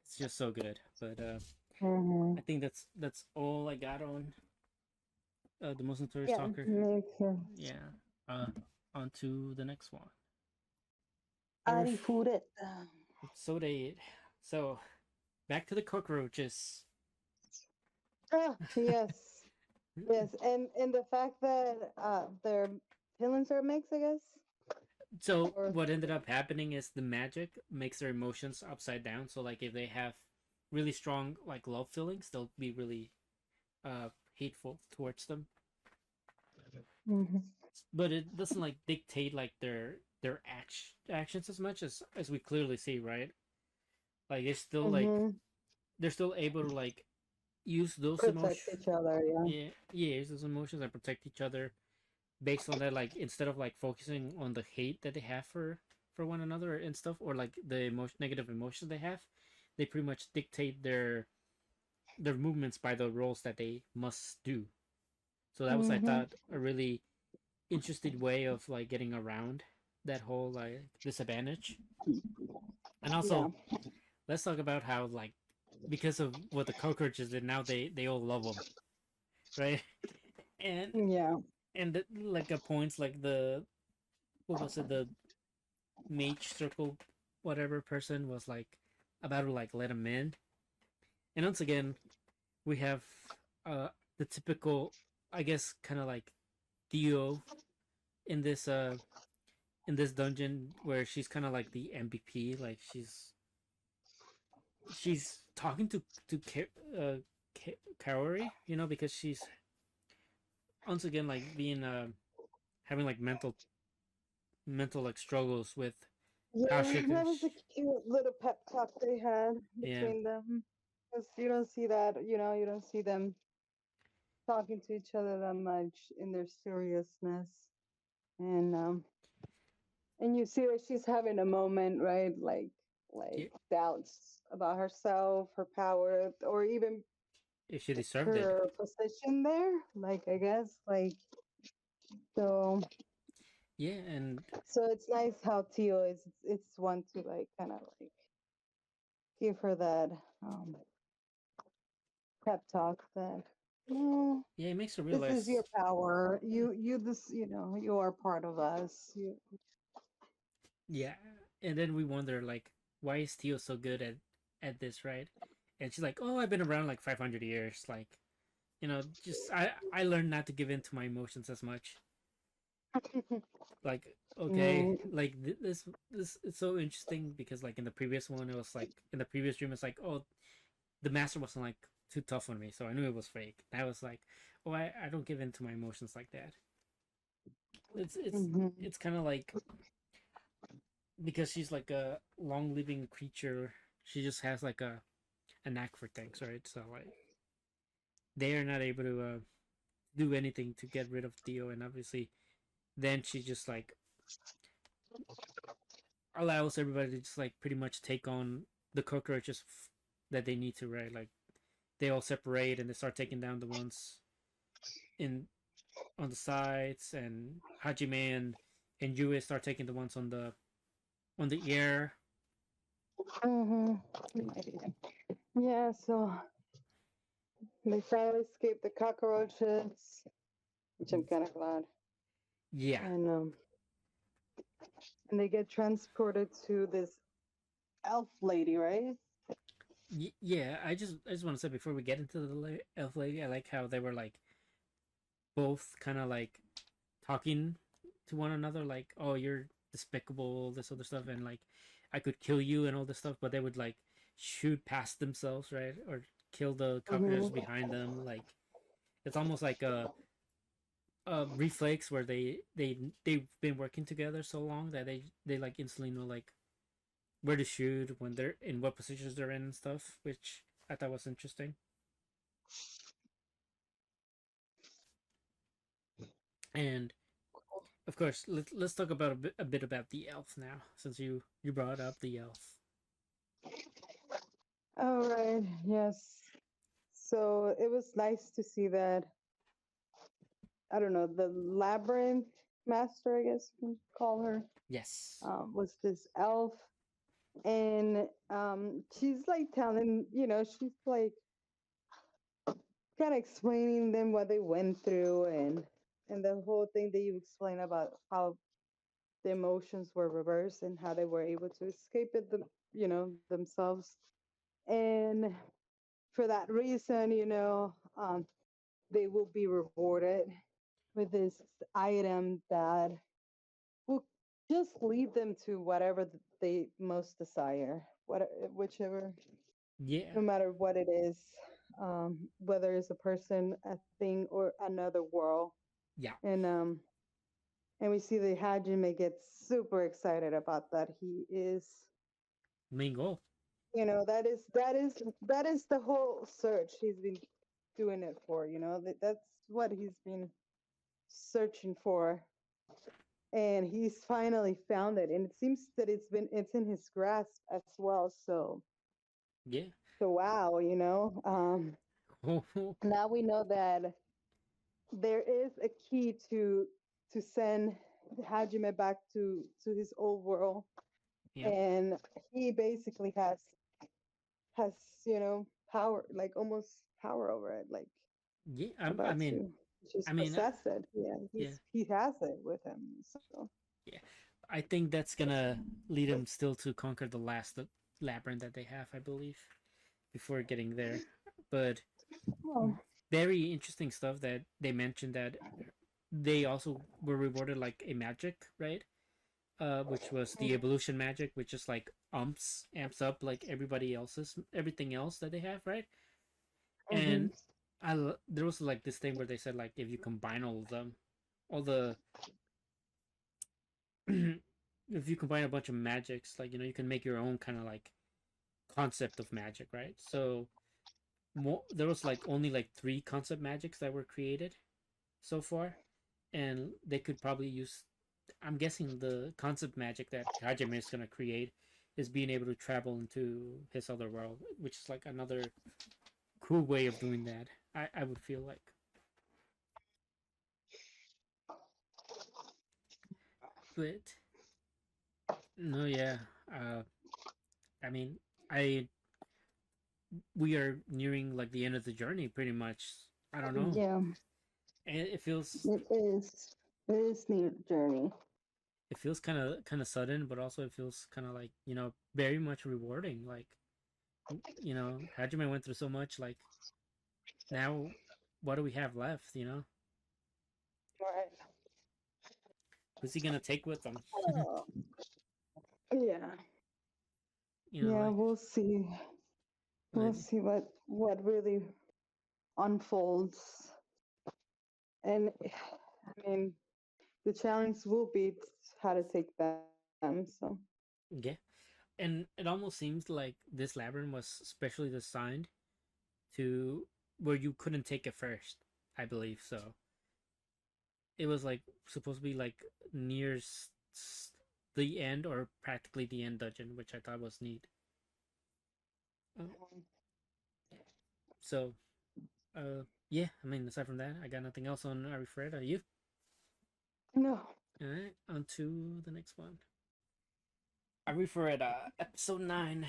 It's just so good. But Mm-hmm. I think that's all I got on the most notorious Yeah, talker. makes sense. Yeah. Uh, on to the next one. Arif. Arifureta. So they. So back to the cockroaches. Ah, yes. Yes, and the fact that their feelings are mixed, I guess. So Or what ended up happening is the magic makes their emotions upside down. So like if they have really strong like love feelings, they'll be really hateful towards them. mm-hmm. But it doesn't like dictate like actions as much as we clearly see, right? Like it's still like Mm-hmm. they're still able to like use those Protect emotions. each other, yeah. Yeah, use those emotions and protect each other based on that. Like instead of like focusing on the hate that they have for one another and stuff, or like the negative emotions they have, they pretty much dictate their movements by the roles that they must do. So that was, I Mm-hmm. thought, a really interesting way of like getting around that whole like disadvantage. And Yeah. also, let's talk about how like because of what the cockroaches did, now they all love them, right? And Yeah. like a points like the what was it, the mage circle whatever person was like about to like let him in. And once again, we have uh the typical, I guess, kind of like Theo in this dungeon, where she's kind of like the MVP. Like she's talking to Kaori, because she's once again like being having like mental like struggles with how Yeah, she that could was a cute little pep talk they had yeah. between them. because you don't see that, you don't see them talking to each other that much in their seriousness, and you see that she's having a moment, right? Like Yeah, doubts about herself, her power, or even if she deserved it. her position there. Like I guess, like so. Yeah, and So it's nice how Tio is. It's one to like kind of like give her that um, pep talk that. "No, yeah, it makes her this is realize. your power. You are part of us. You, Yeah, and then we wonder like, why is Tio so good at this, right? And she's like, oh, I've been around like 500 years. Like, just I learned not to give in to my emotions as much. Like, okay, mm, like this it's so interesting because like in the previous one, it was like in the previous dream, it's like, oh, the master wasn't like too tough on me, so I knew it was fake. And I was like, oh, I don't give in to my emotions like that. It's it's mhm. it's kind of like because she's like a long living creature, she just has like a knack for things, right? So like they are not able to do anything to get rid of Theo, and obviously then she just like allows everybody to just like pretty much take on the cockroaches that they need to, right? Like they all separate and they start taking down the ones in on the sides, and Hajime and Yue start taking the ones on the ear. Mhm. Yeah, so they finally escaped the cockroaches, which I'm kind of glad. Yeah, And they get transported to this elf lady, right? yeah. I just want to say before we get into the elf lady, I like how they were like both kind of like talking to one another, like, "Oh, you're despicable," this other stuff, and like, "I could kill you" and all this stuff, but they would like shoot past themselves, right, or kill the cockroaches Mm-hmm. behind them. Like it's almost like a reflex where they've been working together so long that they like instantly know like where to shoot when they're in what positions they're in and stuff, which I thought was interesting. And of course, let's talk about a bit about the elf now, since you brought up the elf. All right. Yes. So it was nice to see that. I don't know, the labyrinth master, I guess you can call her, Yes. was this elf. And she's like telling, she's like kind of explaining them what they went through, and the whole thing that you explain about how the emotions were reversed and how they were able to escape it, themselves. And for that reason, they will be rewarded with this item that will just lead them to whatever they most desire, whichever, Yeah. no matter what it is, whether it's a person, a thing, or another world. Yeah. And we see the Hajime get super excited about that. He is, Main goal. that is the whole search he's been doing it for. That's what he's been searching for, and he's finally found it. And it seems that it's in his grasp as well. Yeah. So wow, now we know that there is a key to send Hajime back to his old world, Yep. and he basically has power, like almost power over it, like Yeah. about to I just mean, possess it. Yeah, yeah. he has it with him. So Yeah. I think that's gonna lead him still to conquer the last labyrinth that they have, I believe, before getting there. But oh. very interesting stuff that they mentioned that they also were rewarded like a magic, right? Which was the evolution magic, which just like amps up like everything else that they have, right? Mm-hmm. And there was like this thing where they said like if you combine all of them, all the if you combine a bunch of magics, like you can make your own kind of like concept of magic, right? So there was like only like three concept magics that were created so far, and they could probably use. I'm guessing the concept magic that Hajime is gonna create is being able to travel into his other world, which is like another cool way of doing that. I would feel like, but no, yeah. Uh, I mean, I we are nearing like the end of the journey, pretty much. I don't know. Yeah, It feels it is. It is near journey. kind of sudden, but also it feels kind of like very much rewarding. Like Hajime went through so much. Like now, what do we have left? Right. Who's he gonna take with him? Oh, yeah. Yeah, Like we'll see. like We'll see what really unfolds. And I mean, the challenge will be how to take them. So yeah, and it almost seems like this labyrinth was specially designed to where you couldn't take it first. I believe so. It was like supposed to be like near the end or practically the end dungeon, which I thought was neat. Uh, so, yeah, I mean, aside from that, I got nothing else on Arifureta. You? no. All right, on to the next one. Arifureta, episode 9.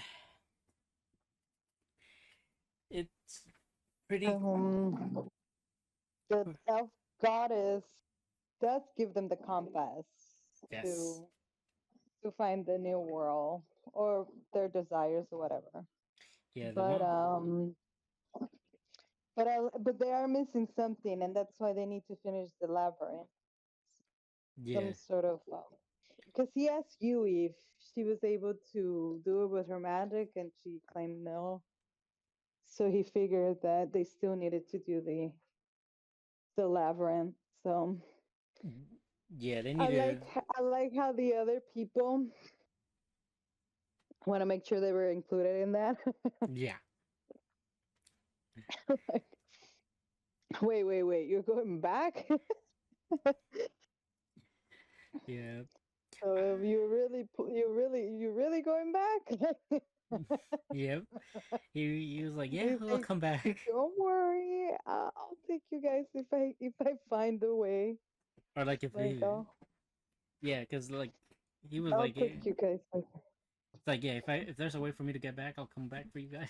It's pretty. Um, the elf goddess does give them the compass Yes. to to find the new world or their desires or whatever. Yeah, the But one. but they are missing something, and that's why they need to finish the labyrinth. Yeah. Some sort of because he asked Yui if she was able to do it with her magic, and she claimed no. So he figured that they still needed to do the labyrinth. So Yeah, they need to. I like how the other people want to make sure they were included in that. Yeah. Like, wait, you're going back? Yeah. So you really going back? Yep. He was like, yeah, He's I'll like, come back. don't worry, I'll take you guys if I find a way. Or like if Like he, yeah, because like he was I'll like, yeah, take you guys. Like, it's like yeah, if there's a way for me to get back, I'll come back for you guys.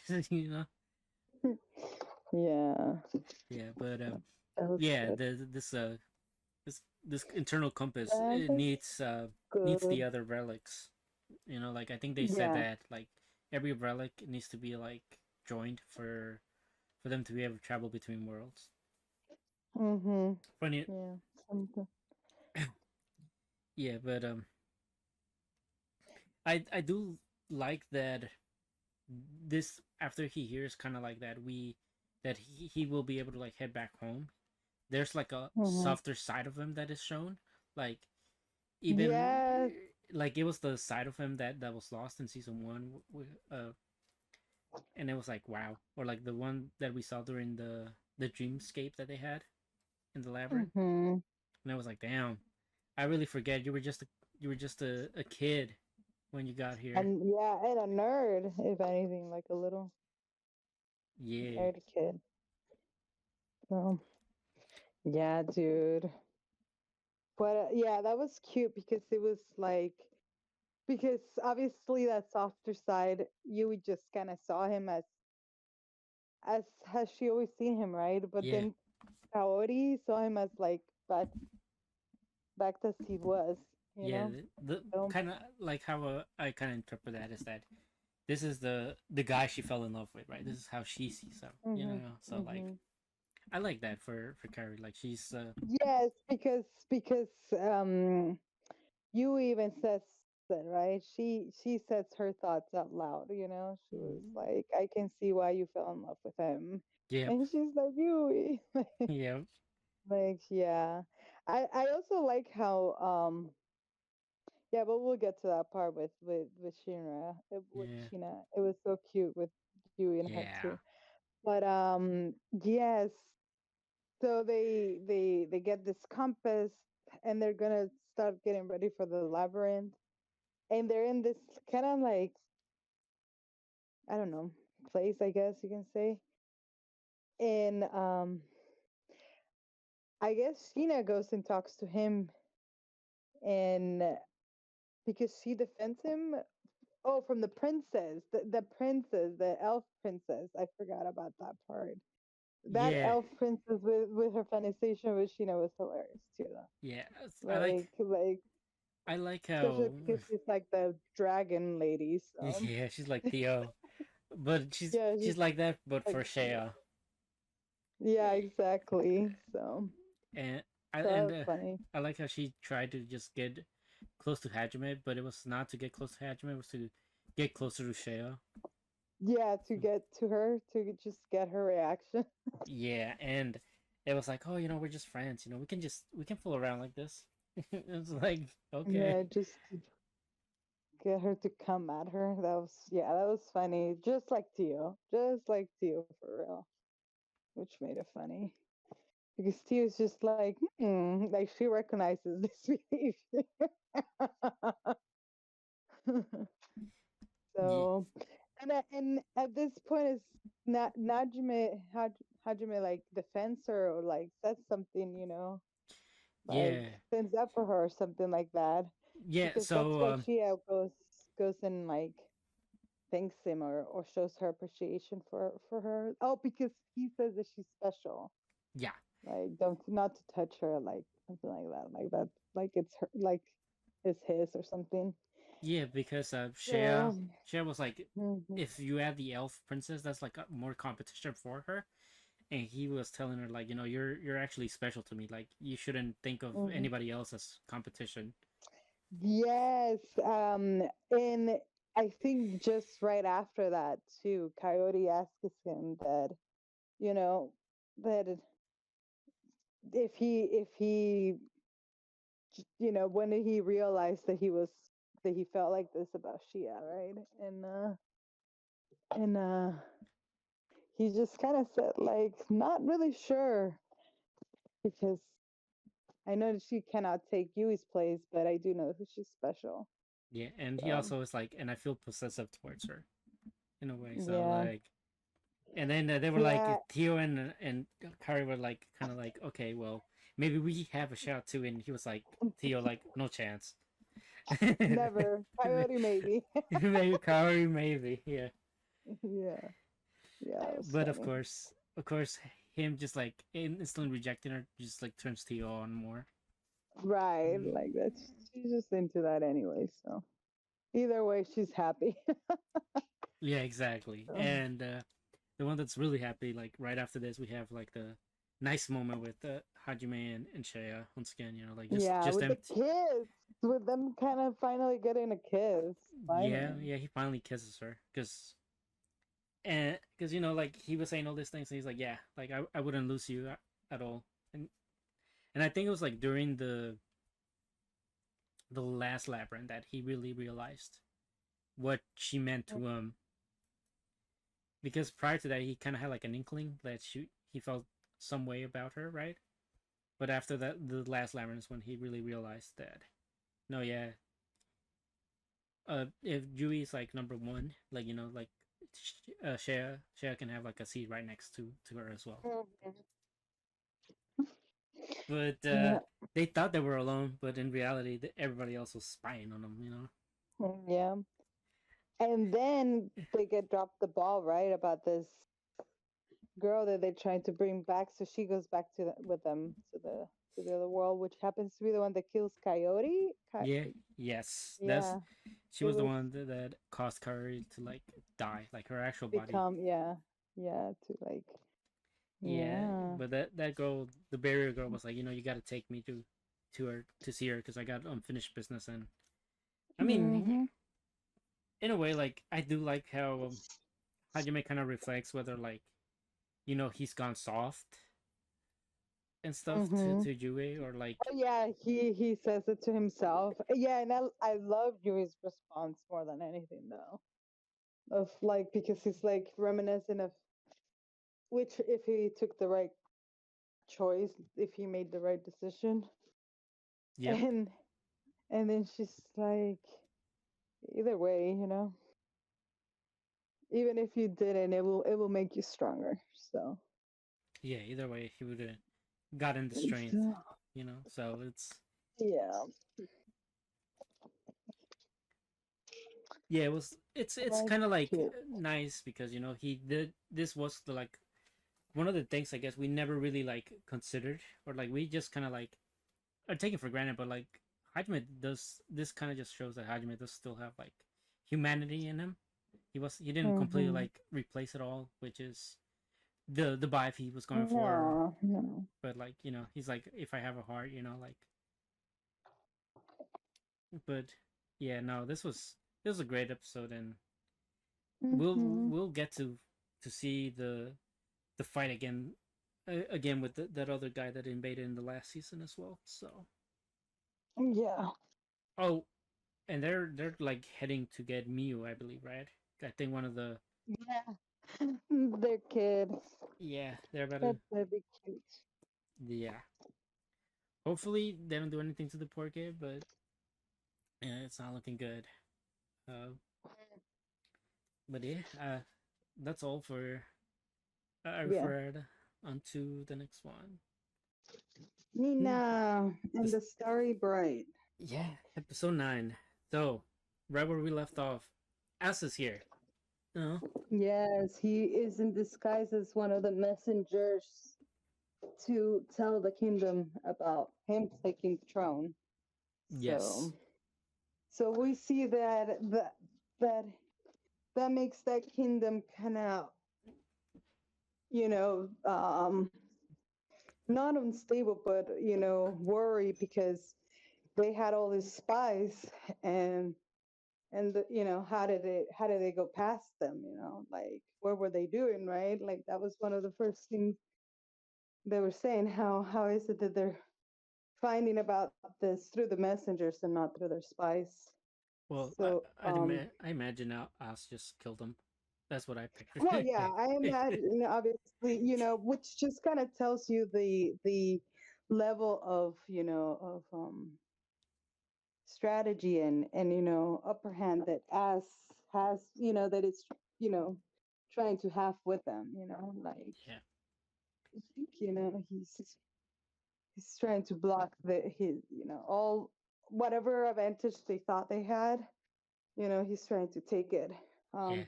yeah, Yeah, but that was yeah, good. this internal compass That it was needs good. the other relics. Like I think they said Yeah. that like every relic needs to be like joined for them to be able to travel between worlds. Mhm. Funny, Yeah. Something. yeah, but I do like that this after he hears kind of like that he will be able to like head back home. There's like a Mhm. softer side of him that is shown, like even Yes. like it was the side of him that was lost in season 1, and it was like wow, or like the one that we saw during the dreamscape that they had in the labyrinth, Mhm. and I was like damn, I really forget you were just a kid when you got here. And yeah, and a nerd, if anything, like a little Yeah. nerdy kid. So yeah, dude. But yeah, that was cute because it was like because obviously that softer side, you just kind of saw him as has she always seen him, right? But Yeah. then Kaori saw him as like back as he was, you Yeah, know. the So kind of like how I kind of interpret that is that this is the guy she fell in love with, right? This is how she sees him, mhm, So like mhm. I like that for Carrie. Like she's Yes, because you even says that, right? She says her thoughts out loud, you know. She was like, I can see why you fell in love with him. yep, And she's like, you yep, like yeah. I also like how yeah, but we'll get to that part with Shinra with yeah, Sheena. It was so cute with Yui and her yeah, too. But yes, so they get this compass and they're gonna start getting ready for the labyrinth, and they're in this kind of like, I don't know, place, I guess you can say. And I guess Sheena goes and talks to him, and because she defends him. Oh, from the princess, the princess, the elf princess. I forgot about that part. That Yeah, elf princess with her fanization with Sheena was hilarious too. yeah. Though. Like, I like especially how because she's like the dragon lady. So yeah, she's like Theo, but yeah, she's she's like that, but like for Shea. yeah, exactly. And So that and was funny. I like how she tried to just get close to Hajime, but it was not to get close to Hajime, it was to get closer to Shea. Yeah, to get to her to just get her reaction. Yeah, and it was like, oh, we're just friends. We can fool around like this. It's like, okay. Yeah, just to get her to come at her. That was funny. Just like Tio for real, which made it funny because Tio's just like she recognizes this behavior. Yeah, So, and at this point, it's not Hajime like defends her or like says something, like yeah, stands up for her or something like that, yeah. because that's So why she goes and like thanks him or shows her appreciation for her. Oh, because he says that she's special. yeah, Like don't not to touch her, like something like that, like it's her, like it's his or something. yeah, because So, Shea was like, mhm, if you add the elf princess, that's like more competition for her. And he was telling her like, you're actually special to me. Like you shouldn't think of mhm. anybody else as competition. Yes, and I think just right after that too, Coyote asks him that, you know, that if he when did he realize that he felt like this about Shia, right? And he just kind of said like not really sure because I know that she cannot take Yui's place, but I do know that she's special. Yeah, and he So also was like, and I feel possessive towards her in a way. So yeah, like, and then they were like, yeah, Theo and Kari were like, kind of like, okay, well, maybe we have a shout too. And he was like, Theo, like, no chance. never Coyote maybe. Maybe Kari, maybe, yeah. Yeah, yeah, it was But funny. of course, him just like instantly rejecting her just like turns Theo on more. Right, Mm. like that. She's just into that anyway. So either way, she's happy. Yeah, exactly. So, And the one that's really happy, like right after this, we have like the nice moment with Hajime and Shea once again. Like yeah, just with the empty. kids, with them kind of finally getting a kiss. Yeah, Finally. yeah. He finally kisses her because like he was saying all these things, and he's like, yeah, like I wouldn't lose you at all. And I think it was like during the last labyrinth that he really realized what she meant to him. Because prior to that, he kind of had like an inkling that he felt some way about her, right? But after that, the last labyrinth is when he really realized that no, yeah, if Jui's like number one, like like Shea can have like a seat right next to her as well. Mhm. But Yeah, they thought they were alone, but in reality, everybody else was spying on them. yeah. And then they get dropped the ball, right, about this girl that they're trying to bring back. So she goes back with them to the other world, which happens to be the one that kills Coyote. Yeah, yes, that's Yeah, she it was the was one that caused Curry to like die, like her actual body. become yeah to like Yeah, yeah. but that girl, the barrier girl, was like, you got to take me to her to see her because I got unfinished business. And I mean, Mm-hmm. in a way, like I do like how Hajime kind of reflects whether like he's gone soft and stuff to Mm-hmm. Jue or like Oh yeah, he says it to himself. Yeah, and I love Yui's response more than anything though. Of like because he's like reminiscent of which if he took the right choice, if he made the right decision. Yep. And and then she's like, either way, even if you didn't, it will make you stronger. So, Yeah. Either way, he would have gotten the strength. so So it's yeah, yeah. It was. It's that's kind of like cute. nice because he did. This was the like one of the things I guess we never really like considered or like we just kind of like are taken for granted. But like Hajime does this kind of just shows that Hajime does still have like humanity in him. He didn't completely Mm-hmm. like replace it all, which is the vibe he was going for. No, no. But like he's like if I have a heart, like. But yeah, no, this was a great episode, and we'll Mm-hmm. we'll get to see the fight again again with that other guy that invaded in the last season as well. So Yeah, oh, and they're like heading to get Miu, I believe, right? I think one of the yeah. They're kids. yeah they're about to That's very cute. yeah. Hopefully they don't do anything to the poor kid, but yeah, it's not looking good. Uh, but yeah, that's all for Yeah. Arifureta. On to the next one. Hmm. Nina and This the Starry Bride. yeah, episode 9. So right where we left off, Ass is here. Oh Yes, he is in disguise as one of the messengers to tell the kingdom about him taking the throne. yes, So, so we see that that makes that kingdom kind of, you know, not unstable, but worry because they had all these spies, and how did they go past them? Like what were they doing, right? Like that was one of the first things they were saying. How is it that they're finding about this through the messengers and not through their spies? well So, I imagine Ass just killed him. That's what I well, yeah, pictured. I imagine, obviously, which just kind of tells you the level of, strategy and upper hand that as has, that it's, you know trying to have with them, like Yeah, I think, he's trying to block his, all whatever advantage they thought they had. He's trying to take it, yeah, um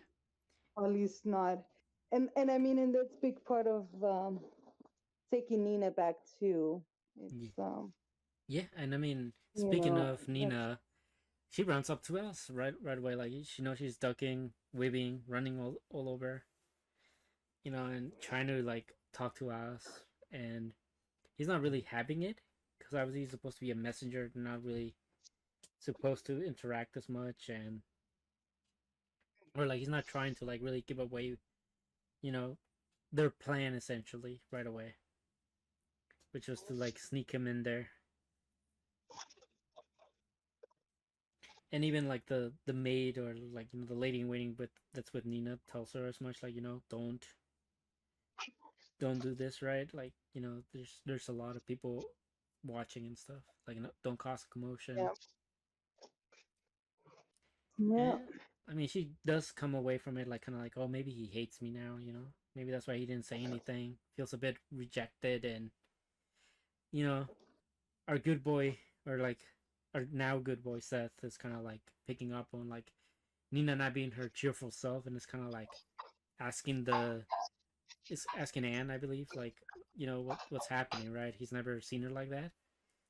or at least not. And I mean, and that's big part of taking Nina back too. yeah. It's Yeah, and I mean, you speaking know of that's Nina, she runs up to us right away. Like she knows she's ducking, weaving, running all over, and trying to like talk to us. And he's not really having it because obviously he's supposed to be a messenger, not really supposed to interact as much, and or like he's not trying to like really give away, you know, their plan essentially right away, which was to like sneak him in there. And even like the maid or like the lady in waiting with that's with Nina tells her as much like don't do this, right? Like there's a lot of people watching and stuff, like don't cause a commotion. yeah, yeah, And I mean she does come away from it like kind of like, oh, maybe he hates me now, maybe that's why he didn't say anything, feels a bit rejected. And you know our good boy, or like our now good boy Seth, is kind of like picking up on like Nina not being her cheerful self, and is kind of like asking the is asking Anne, I believe, like what's happening, right? He's never seen her like that,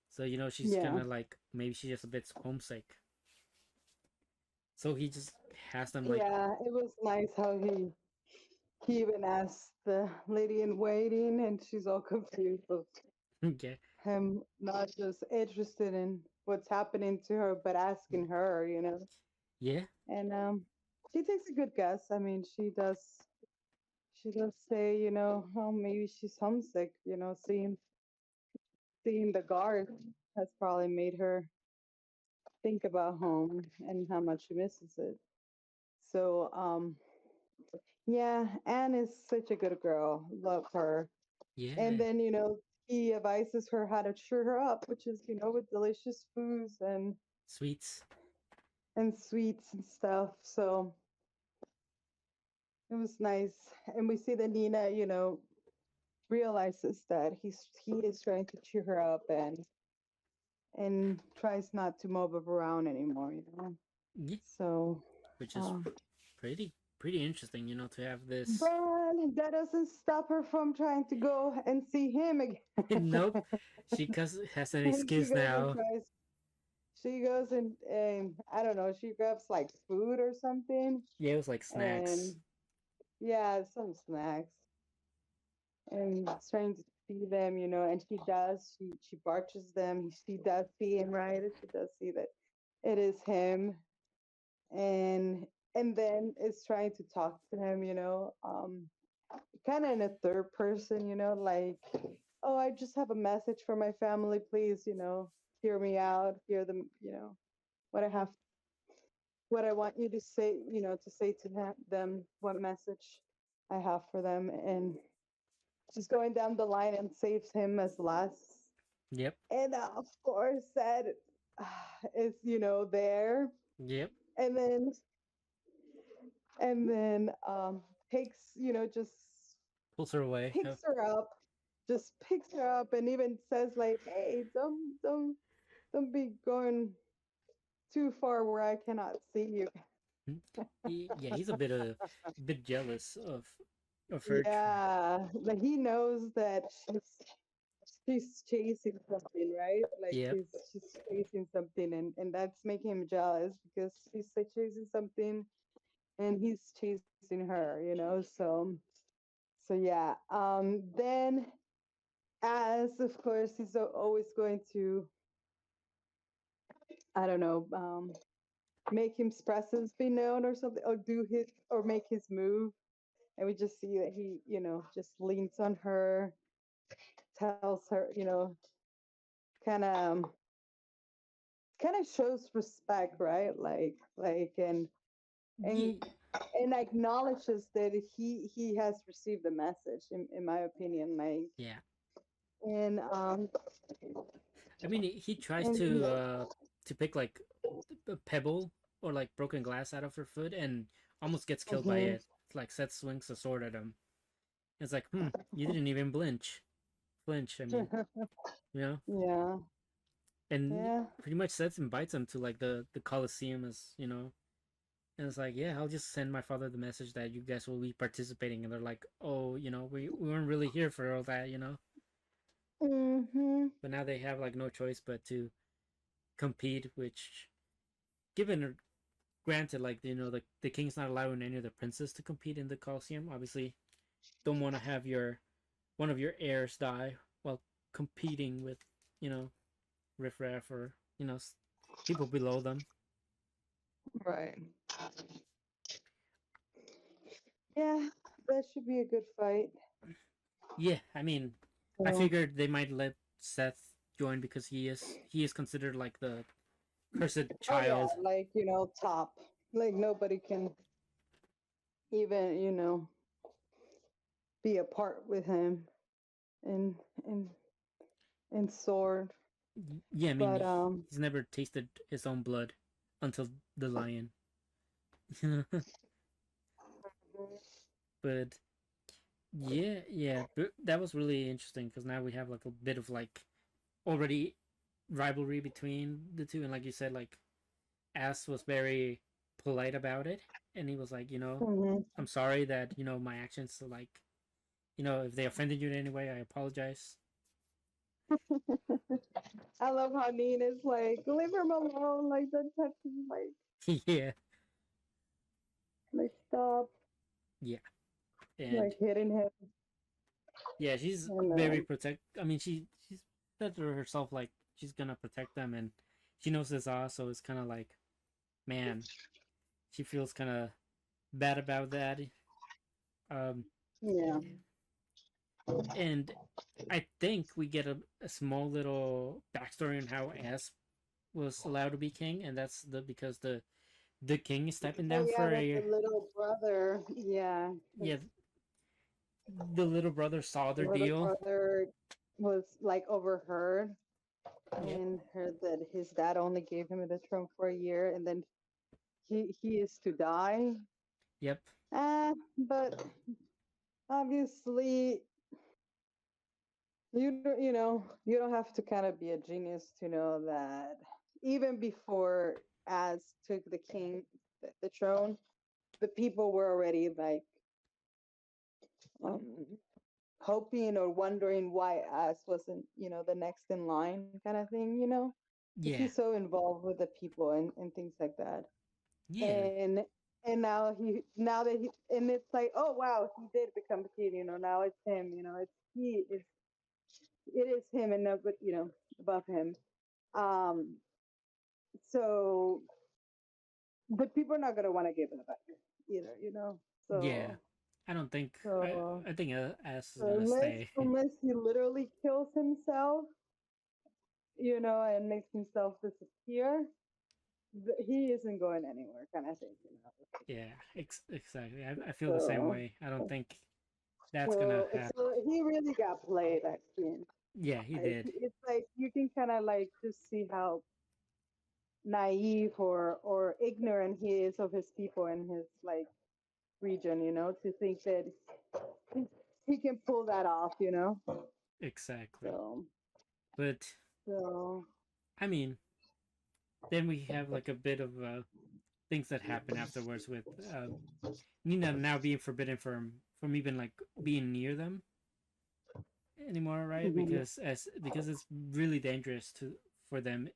so she's yeah, kind of like maybe she's just a bit homesick. So he just has them like, yeah. It was nice how he even asked the lady in waiting, and she's all confused of yeah, him not just interested in what's happening to her, but asking her. yeah, And she takes a good guess. I mean, she does say, oh, maybe she's homesick. Seeing the guard has probably made her think about home and how much she misses it. So, Yeah, Anne is such a good girl. Love her. And Yeah, then, he advises her how to cheer her up, which is, with delicious foods sweets. and sweets and stuff. So it was nice. And we see that Nina, realizes that he is trying to cheer her up and tries not to mob her around anymore. Yeah, So, which is um, pretty interesting, to have this. but that doesn't stop her from trying to go and see him again. Nope, she has an And she excuse goes and now. tries. She goes and I don't know. She grabs like food or something, Yeah, it was like and snacks. yeah, some snacks, and trying to feed them. And she does. She barges them. She does see him, right? She does see that it is him, and then is trying to talk to him. Kind of in a third person. Like, oh, I just have a message for my family. Please, hear me out. Hear them. What I have what I want you to say, to say to them, what message I have for them. And she's going down the line and saves him as last. Yep, And of course, that is, there. yep. And then takes, just Pulls her away. picks her up, just picks her up, and even says like, "Hey, don't be going too far where I cannot see you." Hmm. Yeah, he's a bit jealous of her. Yeah, like he knows that she's chasing something, right? Like Yep, she's chasing something, and that's making him jealous because she's like chasing something, and he's chasing her. So yeah. Then as of course he's always going to, I don't know, make his presence be known or something, or do his or make his move, and we just see that he, just leans on her, tells her, kind of shows respect, right? Like and yeah, and acknowledges that he has received the message, in my opinion. Like, yeah. and I mean, he tries and to pick like a pebble or like broken glass out of her foot and almost gets killed by mhm. it. Like Seth swings a sword at him. It's like, you didn't even flinch. I mean, you know, Yeah, and yeah, pretty much Seth invites him to like the Coliseum, as. And it's like, yeah, I'll just send my father the message that you guys will be participating. And they're like, oh, we weren't really here for all that. hmm, But now they have like no choice but to compete, which, given granted, like, the king's not allowing any of the princes to compete in the Coliseum. Obviously, don't want to have one of your heirs die while competing with, you know, riffraff or, people below them. right. Yeah, that should be a good fight. Yeah, I mean, I So, figured they might let Seth join because he is considered like the cursed oh yeah, child. like, top. Like nobody can even, be apart with him and and and sword. Yeah, I mean, But he's never tasted his own blood until the lion. But yeah, but that was really interesting because now we have like a bit of like already rivalry between the two, and like you said, like Ass was very polite about it, and he was like, mhm. I'm sorry that my actions, like, if they offended you in any way, I apologize. I love how Nina's like, leave him alone, like don't touch him, Yeah, like stop, yeah, and like hitting him. yeah, she's And very protect. I mean, she's said to herself like she's gonna protect them, and she knows this so it's kind of like, man, she feels kind of bad about that. Um, yeah, and I think we get a small little backstory on how Ass was allowed to be king, and that's because the the king is stepping Oh down yeah, for that the a little brother, yeah, yeah. The little brother saw the their little deal. brother was like overheard Yep, and heard that his dad only gave him the throne for a year, and then he is to die. yep, But obviously, you don't have to kind of be a genius to know that even before Az took the throne, the people were already like um, hoping or wondering why Az wasn't, the next in line kind of thing, because yeah, he's so involved with the people and things like that. yeah, And now that he and it's like, oh wow, he did become king, now it's him, it is him and no, but above him. Um, so but people are not gonna want to give it back either, yeah. So I don't think so I think ass is so gonna unless stay. unless he literally kills himself, and makes himself disappear, he isn't going anywhere, kind of thing. Yeah, exactly. I feel the same So way. I don't think that's gonna so happen. so he really got played actually. Yeah, he did. It's like you can kind of like just see how naive or ignorant he is of his people and his like region, to think that he can pull that off. Exactly. So But so I mean, then we have like a bit of things that happen afterwards with Nina now being forbidden from even like being near them anymore, right? mhm. Because it's really dangerous to for them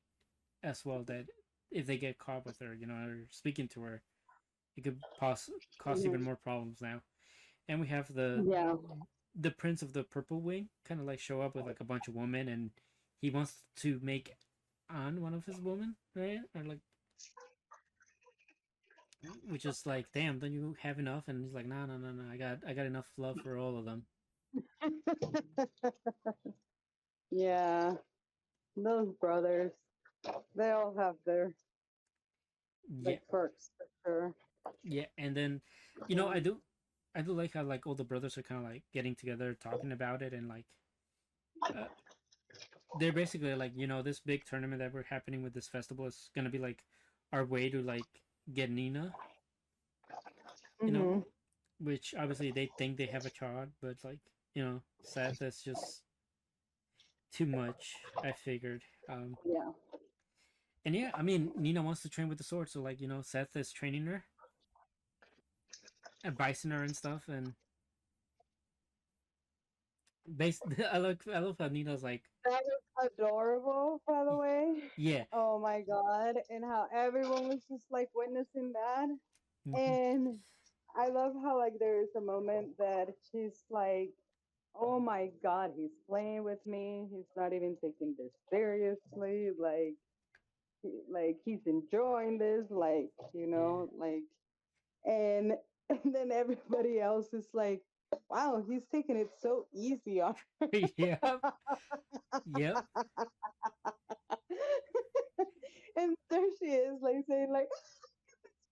as well that if they get caught with her, or speaking to her, it could cause even Mhm. more problems now. And we have Yeah. the Prince of the Purple Wing kind of like show up with like a bunch of women, and he wants to make on one of his women, right? Or like, which is like, damn, don't you have enough? And he's like, no, no, no, no, I got enough love for all of them. Yeah, those brothers, they all have their Yeah, like perks for sure. yeah, and then, Yeah. I do like how like all the brothers are kind of like getting together, talking about it, and like, uh, they're basically like, this big tournament that we're happening with this festival is gonna be like our way to like get Nina, you know, Mhm. which obviously they think they have a child, but like, Seth that's just too much. I figured. Yeah. And yeah, I mean, Nina wants to train with the sword, so like, Seth is training her, advising her and stuff, and I love how Nina's like, That was adorable, by the way. yeah, Oh my god, and how everyone was just like witnessing that. mm-hmm, And I love how like there is a moment that she's like, "Oh my god, he's playing with me. He's not even taking this seriously. Like he's enjoying this. Like." And and then everybody else is like, "Wow, he's taking it so easy on her." yeah, yep, yep, And there she is, like saying, like,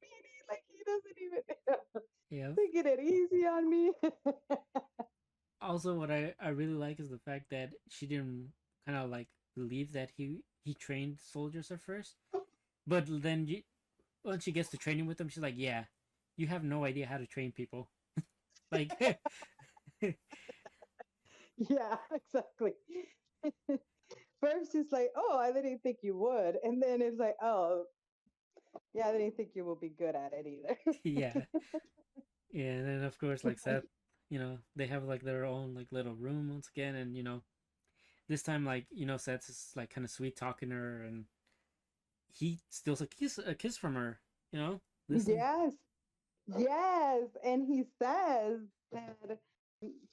Speedy, like he doesn't even yep. taking it easy on me. Also, what I really like is the fact that she didn't kind of like believe that he trained soldiers at first, but then once she gets to training with them, she's like, yeah, you have no idea how to train people. Like, Yeah, exactly. First, it's like, oh, I didn't think you would, and then it's like, oh, yeah, I didn't think you would be good at it either. yeah, yeah. And then of course, like Seth, they have like their own like little room once again, and this time like Seth is like kind of sweet talking to her, and he steals a kiss from her. This time. Yes, yes, and he says that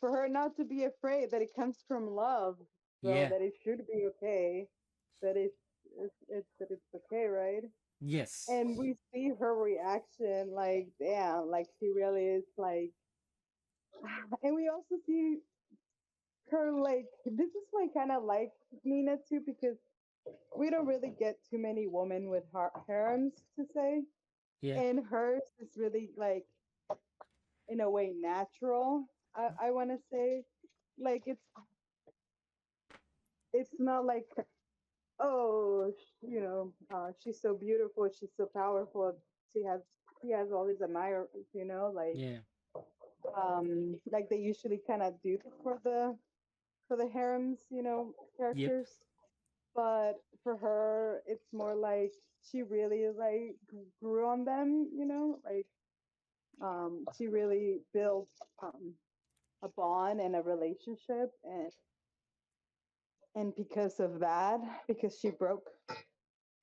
for her not to be afraid, that it comes from love, so Yeah. that it should be okay, that it's okay, right? Yes. And we see her reaction, like, damn, like she really is like, and we also see her like, this is why I kind of like Nina too, because we don't really get too many women with harems to say. Yeah, and hers is really like in a way natural. I want to say like it's not like oh she's so beautiful, she's so powerful, she has she has all these admirers, yeah, like they usually kind of do for the harems, yep, characters. But for her, it's more like she really like grew on them, like she really built a bond and a relationship, and because of that, because she broke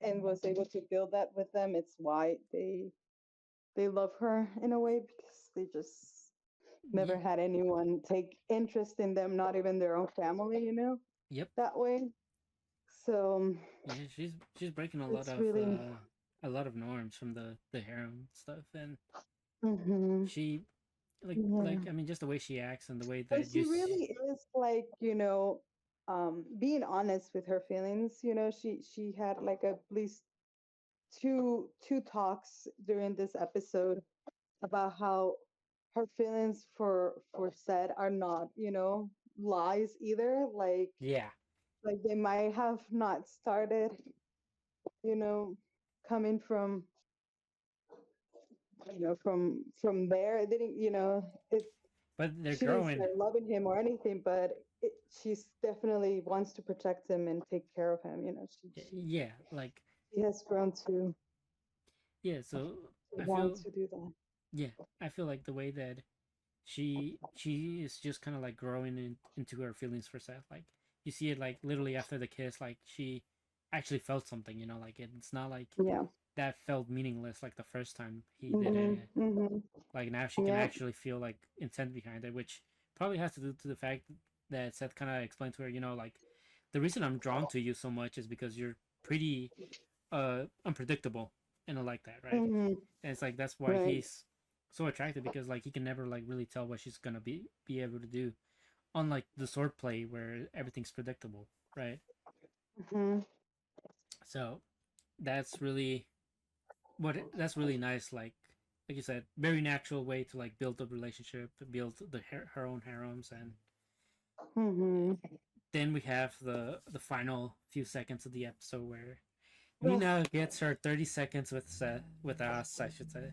and was able to build that with them, it's why they love her in a way, because they just yeah, never had anyone take interest in them, not even their own family, yep, that way. So yeah. She's breaking it's really a lot of norms from the harem stuff, and hmm she yeah. I mean, just the way she acts and the way And that she really is like, being honest with her feelings. She had like at least two talks during this episode about how her feelings for said are not, lies either. yeah, Like they might have not started, you know, coming from there. It didn't, it but they're she didn't growing. start loving him or anything, but she's definitely wants to protect him and take care of him. Yeah, She has grown yeah. So to I want feel to do that. yeah, I feel like the way that she is just kind of like growing into her feelings for Seth. Like you see it like literally after the kiss, like she actually felt something. Like it's not like Yeah. that felt meaningless like the first time he did Mhm. it. Mhm. Like now she can Yeah. actually feel like intent behind it, which probably has to do to the fact that Seth kind of explained to her, like the reason I'm drawn to you so much is because you're pretty unpredictable and I like that, right? Mhm. And it's like that's why Right. he's so attractive because like he can never like really tell what she's gonna be able to do. Unlike the sword play where everything's predictable, right? Mhm. So that's really that's really nice. Like you said, very natural way to like build a relationship, build her own harems, and Mhm. then we have the final few seconds of the episode where Ugh, Nina gets her 30 seconds with us, I should say.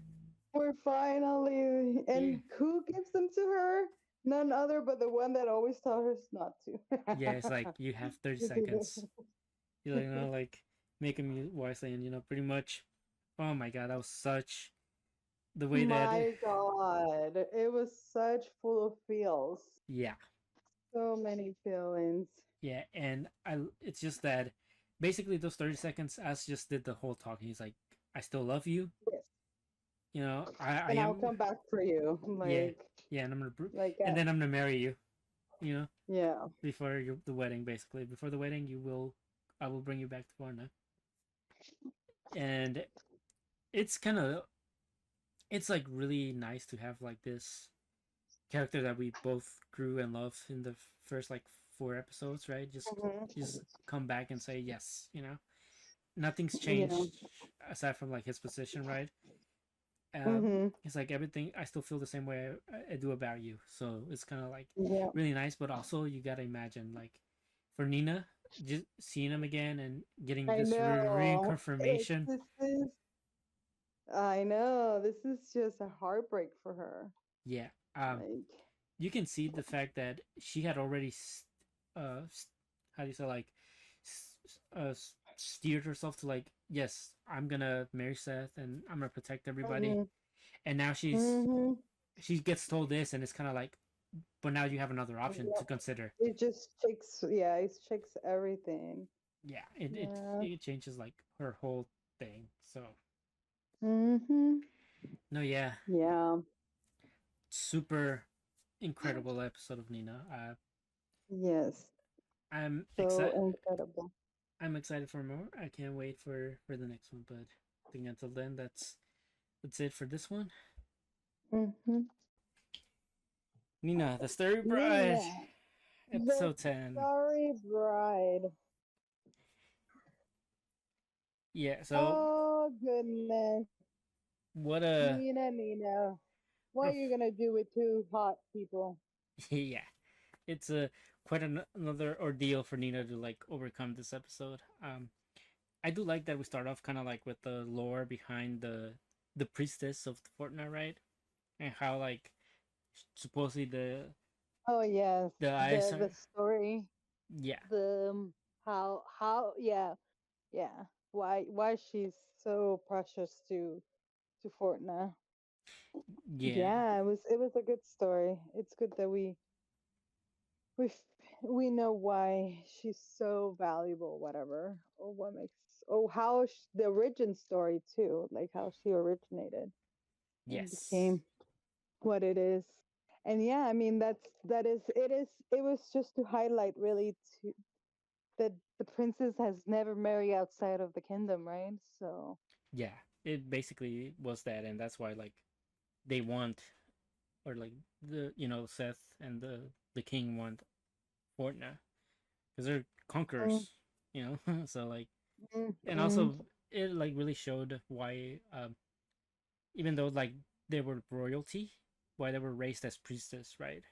we're finally, Yeah, and who gives them to her? None other but the one that always tells her not yeah, it's like you have 30 seconds. to. Like make them use wisely, and pretty much. Oh my god, that was such the way that My God, it was such full of feels. yeah, So many feelings. yeah, and it's just that basically those 30 seconds as just did the whole talking. He's like, I still love you. Yes. I And I'll am come back for you. yeah, yeah, and I'm gonna Like, and then I'm gonna marry you. You know, yeah. before the wedding, basically before the wedding, I will bring you back to Varna, and it's kind of it's like really nice to have like this character that we both grew and love in the first like 4 episodes, right? Just come back and say yes. Nothing's Yeah. changed aside from like his position, right? Mm-hmm. It's like everything. I still feel the same way I do about you. So it's kind of like Yeah. really nice, but also you gotta imagine like for Nina, just seeing him again and getting I this know. reconfirmation. This is, I know. This is just a heartbreak for her. Yeah. Like, You can see the fact that she had already, how do you say, like, steered herself to like, yes, I'm gonna marry Seth and I'm gonna protect everybody. mm-hmm. And now Mm-hmm. she gets told this, and it's kind of like, but now you have another option to Yep. consider. It just shakes, yeah, it shakes everything. Yeah, Yeah. it changes like her whole thing. So Mm-hmm. no, yeah, Yeah. super incredible episode of Nina. Yes. I'm So excited. incredible. I'm excited for more. I can't wait for the next one. But I think until then, that's it for this one. Mm-hmm. Nina, the Starry Bride, Nina, the episode 10. Starry Bride. Yeah, so Oh goodness. what Nina. What what are you gonna do with two hot people? yeah, it's a quite another ordeal for Nina to like overcome this episode. I do like that we start off kind of like with the lore behind the priestess of Fortnite, right? And how like supposedly Oh yes, the eyes the are story, yeah, the how yeah why she's so precious to Fortna. yeah, Yeah, it was a good story. It's good that we we know why she's so valuable, whatever, or what makes how the origin story too, like how she originated and yes, became what it is. And yeah, I mean it was just to highlight really to that the princess has never married outside of the kingdom, right? So yeah. It basically was that, and that's why like they want or like the Seth and the king want Fortnite because they're mm, conquerors, so like mm, and mm, also it like really showed why even though like they were royalty, why they were raised as priestess, right?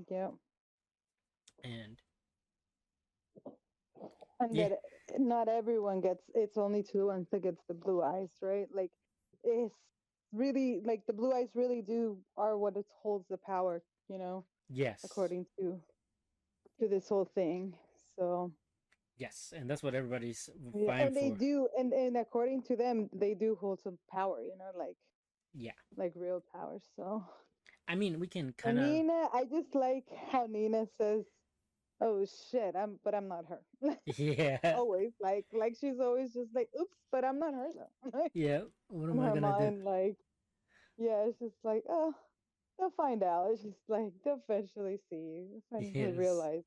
yeah. And And yeah, that not everyone gets, it's only two ones that gets the blue eyes, right? Like it's really like the blue eyes really do are what it holds the power, you know, yes, according to this whole thing. So yes, and that's what everybody's yeah, vying and they for. do, and according to them, they do hold some power, Yeah, like real power. So I mean we can kind and of Nina, I just like how Nina says, "Oh shit, I'm not her." yeah, Always like she's always just like, "Oops, but I'm not her though." yeah. What In am I her gonna do? mind, like, yeah, it's just like, oh, they'll find out. It's just like they'll eventually see, eventually Yes, realize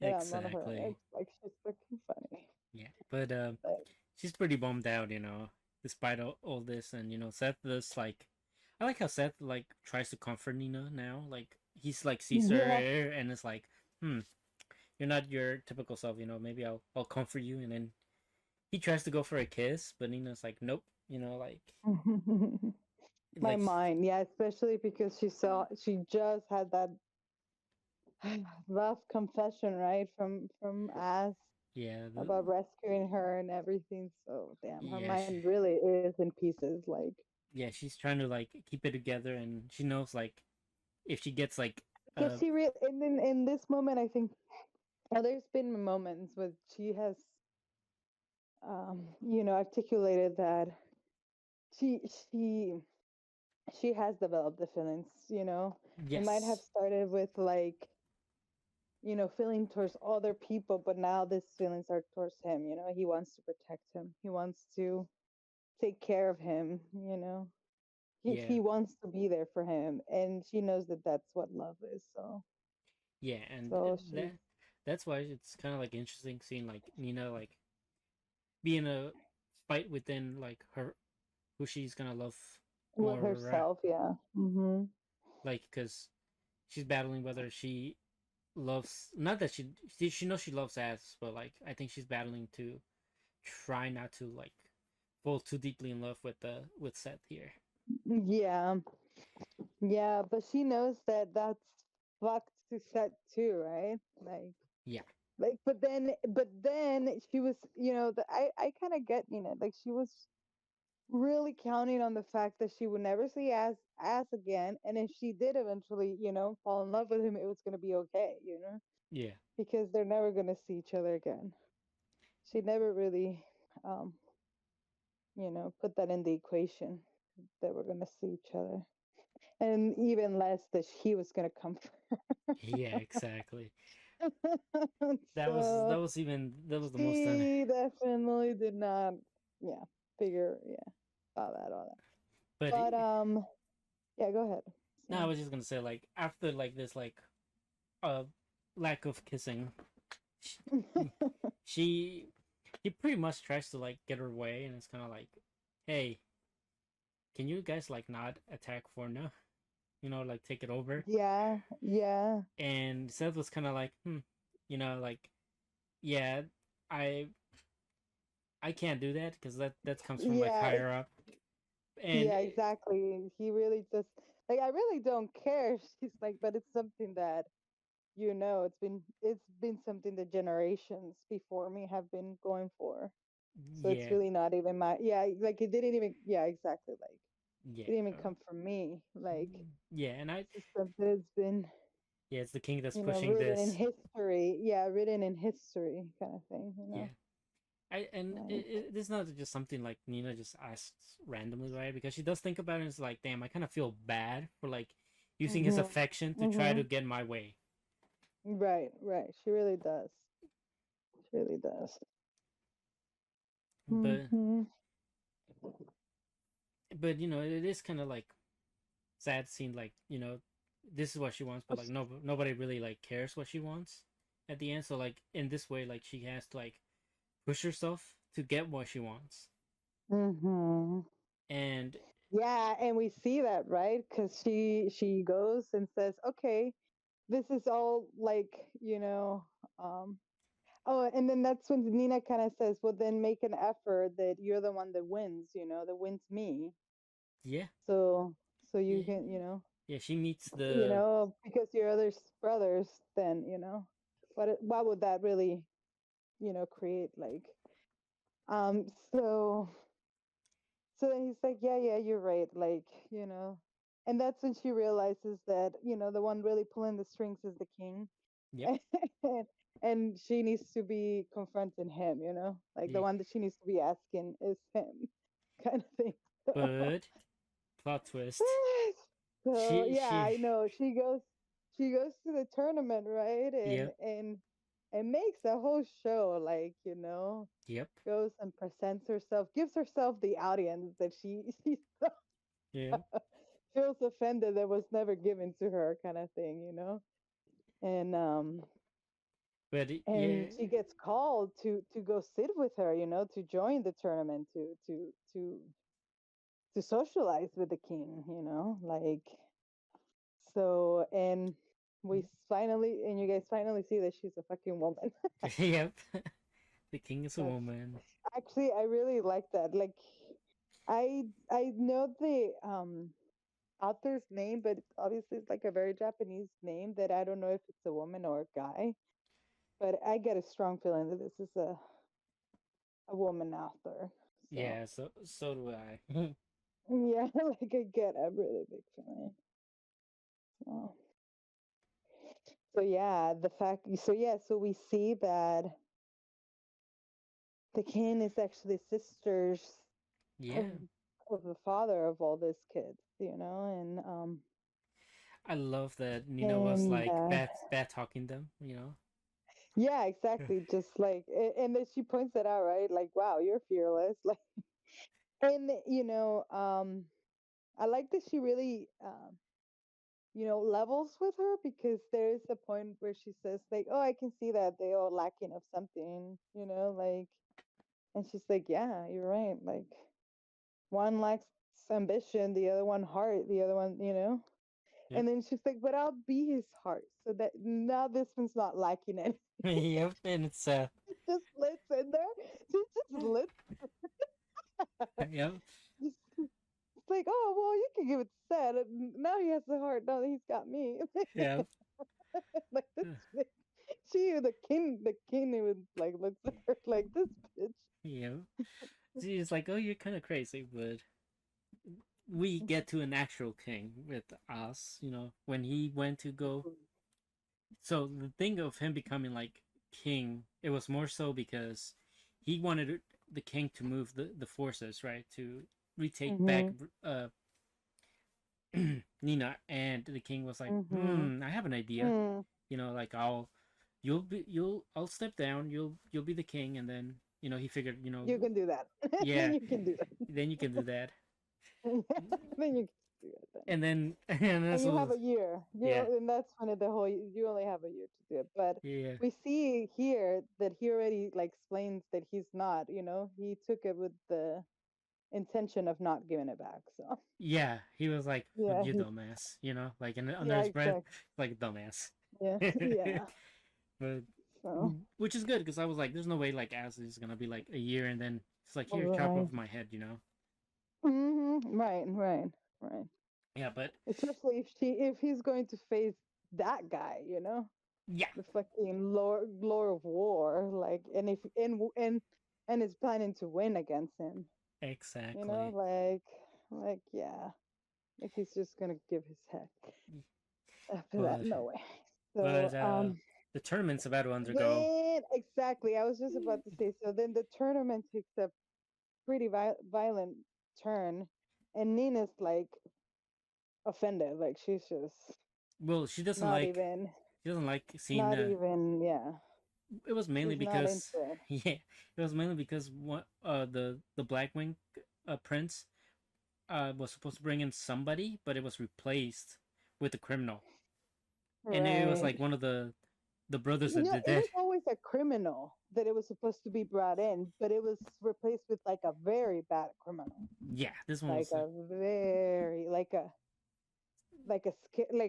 that I'm not her. exactly. It's like she's fucking funny. Yeah, but But she's pretty bummed out, despite all this, and Seth does like, I like how Seth like tries to comfort Nina now. Like he's like sees her yeah. and it's like, hmm, you're not your typical self. Maybe I'll comfort you, and then he tries to go for a kiss, but Nina's like, nope. Like My like mind, yeah, especially because she just had that rough confession, right, from As yeah, about rescuing her and everything. So damn, her yeah, mind really is in pieces. Like, yeah. She's trying to like keep it together, and she knows like if she gets like because she really, and in this moment, I think there's been moments where she has, articulated that she she she has developed the feelings. It might have yes, started with like feeling towards other people, but now these feelings are towards him. He wants to protect him. He wants to take care of him. yeah, He wants to be there for him, and she knows that that's what love is. So yeah, and so she's that's why it's kind of like interesting seeing like Nina like be in a fight within like her who she's gonna love with more, herself. Yeah. like because she's battling whether she loves not that she knows she loves ass, but like I think she's battling to try not to like fall too deeply in love with Seth here. Yeah. Yeah, but she knows that that's fucked to set too, right? Yeah, But then she was, I kind of get, like she was really counting on the fact that she would never see ass again, and if she did eventually, fall in love with him, it was gonna be okay, yeah, because they're never gonna see each other again. She never really, um, put that in the equation that we're gonna see each other, and even less that he was gonna come yeah, exactly. so That was the most fun. she definitely did not, yeah, figure, yeah, all that. But But yeah, go ahead. no, I So, was just gonna say like after like this like uh lack of kissing, she, she he pretty much tries to like get her way, and it's kind of like, hey, can you guys like not attack Forna? Like take it over. yeah, yeah, And Seth was kind of like, like, yeah, I I can't do that because that comes from like Yeah, higher up, and yeah, exactly. He really just like I really don't care. She's like, but it's something that it's been something that generations before me have been going for. So it's yeah, really not even my like it didn't even exactly like yeah, it didn't even come from me. Like yeah, and I this is something that's been yeah, it's the king that's pushing written in this. history. Yeah, written in history kind of thing. Yeah, I and Like it's not just something like Nina just asks randomly, right? Because she does think about it and it's like, damn, I kind of feel bad for like using his mhm, affection to try to mhm. get my way. Right, right. She really does. She really does. But Mhm. but it is kind of like sad scene, like this is what she wants, but like nobody really like cares what she wants at the end. So like in this way, like she has to like push herself to get what she wants, Mhm. and Yeah, and we see that, right? Because she goes and says, "Okay, this is all like um oh, and then that's when Nina kind of says, well, then make an effort that you're the one that wins, that wins me. yeah, So you yeah, can, yeah. She meets the because your other brothers, then, what would that really, create like, um, so, so then he's like, yeah, yeah, you're right. Like, and that's when she realizes that, the one really pulling the strings is the king. yep, And she needs to be confronting him, like the yeah. one that she needs to be asking is him, kind of thing. But plot twist, So yeah, she I know she goes to the tournament, right? and yep, and and makes a whole show, like, yep, goes and presents herself, gives herself the audience that she yep. feels offended that was never given to her, kind of thing, and But and yeah, she gets called to go sit with her, to join the tournament, to socialize with the king, like, so. And you guys finally see that she's a fucking woman. yep. The king is a That's woman. actually, I really like that. Like, I know the author's name, but obviously it's like a very Japanese name that I don't know if it's a woman or a guy, but I get a strong feeling that this is a woman author. So Yeah, so do I. yeah, like I get a really big feeling. So, so yeah, so we see that the king is actually sisters of Yeah, the father of all these kids, I love that Nina was and like bad talking them. yeah, exactly. Just like, and then she points that out, right? Like, wow, you're fearless. Like, and I like that she really levels with her, because there is a point where she says like, "Oh, I can see that they are lacking of something," like, and she's like, "Yeah, you're right. Like, one lacks ambition, the other one heart, the other one, Yep. And then she's like, "But I'll be his heart, so that now this one's not lacking anything." Yep, and it's It just slits in there. She just lit. yep, It's like, oh well, you can give it sad. Now he has the heart. Now that he's got me. yep, Like this bitch. She the king even like looks at her like this bitch. yep. She's like, oh, you're kind of crazy, but we get to an actual king with us. When he went to go. So the thing of him becoming like king, it was more so because he wanted the king to move the forces, right, to retake back Mhm. Nina, and the king was like, Mhm. I have an idea. Mm. Like I'll step down. You'll be the king, and then he figured, You can do that. Then yeah, you can do that. then you can do that, Then you can do it then. and then and And this you have was a year. yeah, And that's when you only have a year to do it. But yeah, we see here that he already like explains that he's not. He took it with the intention of not giving it back. So yeah. He was like, yeah, you he dumbass, like, and under yeah, his breath, exactly. like dumbass. Yeah, yeah. but So, which is good because I was like, there's no way like Ass is gonna be like a year and then it's like here, chop right. off my head, you know? Right, right, right. Yeah, but Especially if he's going to face that guy, you know, yeah, the fucking Lord of War, like, and if and is planning to win against him, you know, exactly. like yeah, like he's just gonna give his head after that. But No way. but So the tournament's about to undergo. then exactly, I was just about to say. So then the tournament takes a pretty violent turn, and Nina's like offended, like she's just Well, not even she doesn't like seeing. not even yeah, It was mainly she's not because into it. yeah, it was mainly because what the Blackwing prince was supposed to bring in somebody, but it was replaced with a criminal, and it was Right. like one of the brothers You that know, did it that. was always a criminal that it was supposed to be brought in, but it was replaced with like a very bad criminal. Yeah, this one Like was a very like a like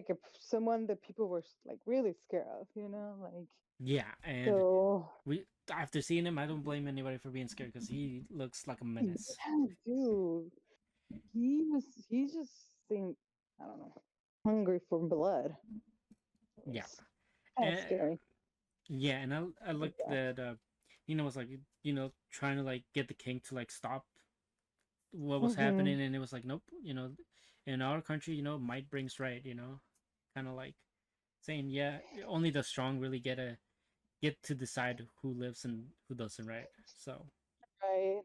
a someone that people were like really scared of, you know, like yeah, and so we after seeing him, I don't blame anybody for being scared because he looks like a menace. yeah, dude. He just seemed, I don't know, hungry for blood. It Yeah, was kind of and scary. yeah, and I Like looked that. that Nina was like trying to like get the king to like stop what was Mm-hmm. happening, and it was like nope, in our country, might brings right, kind of like saying yeah, only the strong really get to decide who lives and who doesn't, right? Right.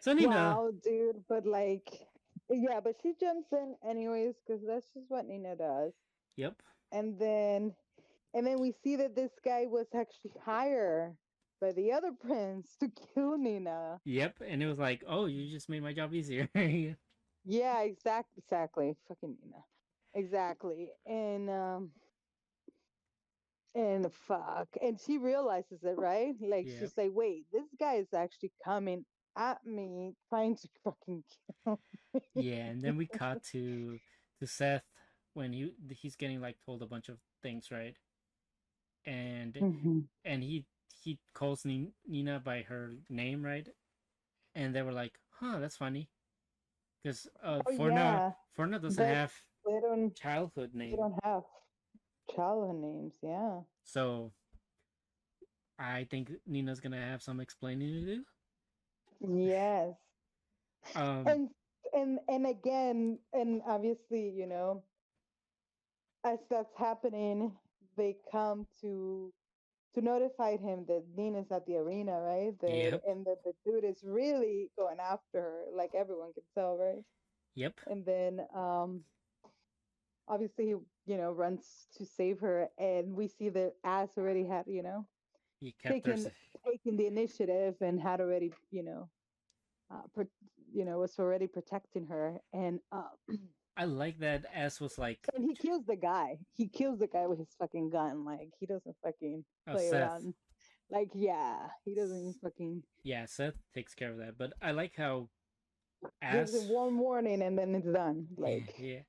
So Nina, Wow, dude. But like, yeah, but she jumps in anyways because that's just what Nina does. yep, And then, and then we see that this guy was actually hired by the other prince to kill Nina. yep, and it was like, oh, you just made my job easier. Yeah, exactly. Fucking Nina. Exactly. And fuck. And she realizes it, right? Like Yep, she's like, wait, this guy is actually coming at me, trying to fucking kill me. yeah, and then we cut to Seth when he's getting like told a bunch of things, right? And Mhm. and he calls Nina by her name, right? And they were like, huh, that's funny because Oh yeah, Forna doesn't but have they don't childhood they name, don't have childhood names. Yeah. so I think Nina's gonna have some explaining to do. Yes. Um, And and again, and obviously, you know, as that's happening, they come to notify him that Nina's at the arena, right? That yep, and that the dude is really going after her, like everyone can tell, right? yep. And then obviously he, you know, runs to save her, and we see that Ass already had, you know, He kept her. taken taken the initiative and had already, you know, pro- was already protecting her, I like that S was like, and he kills the guy. He kills the guy with his fucking gun. Like he doesn't fucking oh, play Seth. around. Like yeah, he doesn't fucking Yeah, Seth takes care of that. But I like how gives him Ass. one warning and then it's done. Like Yeah.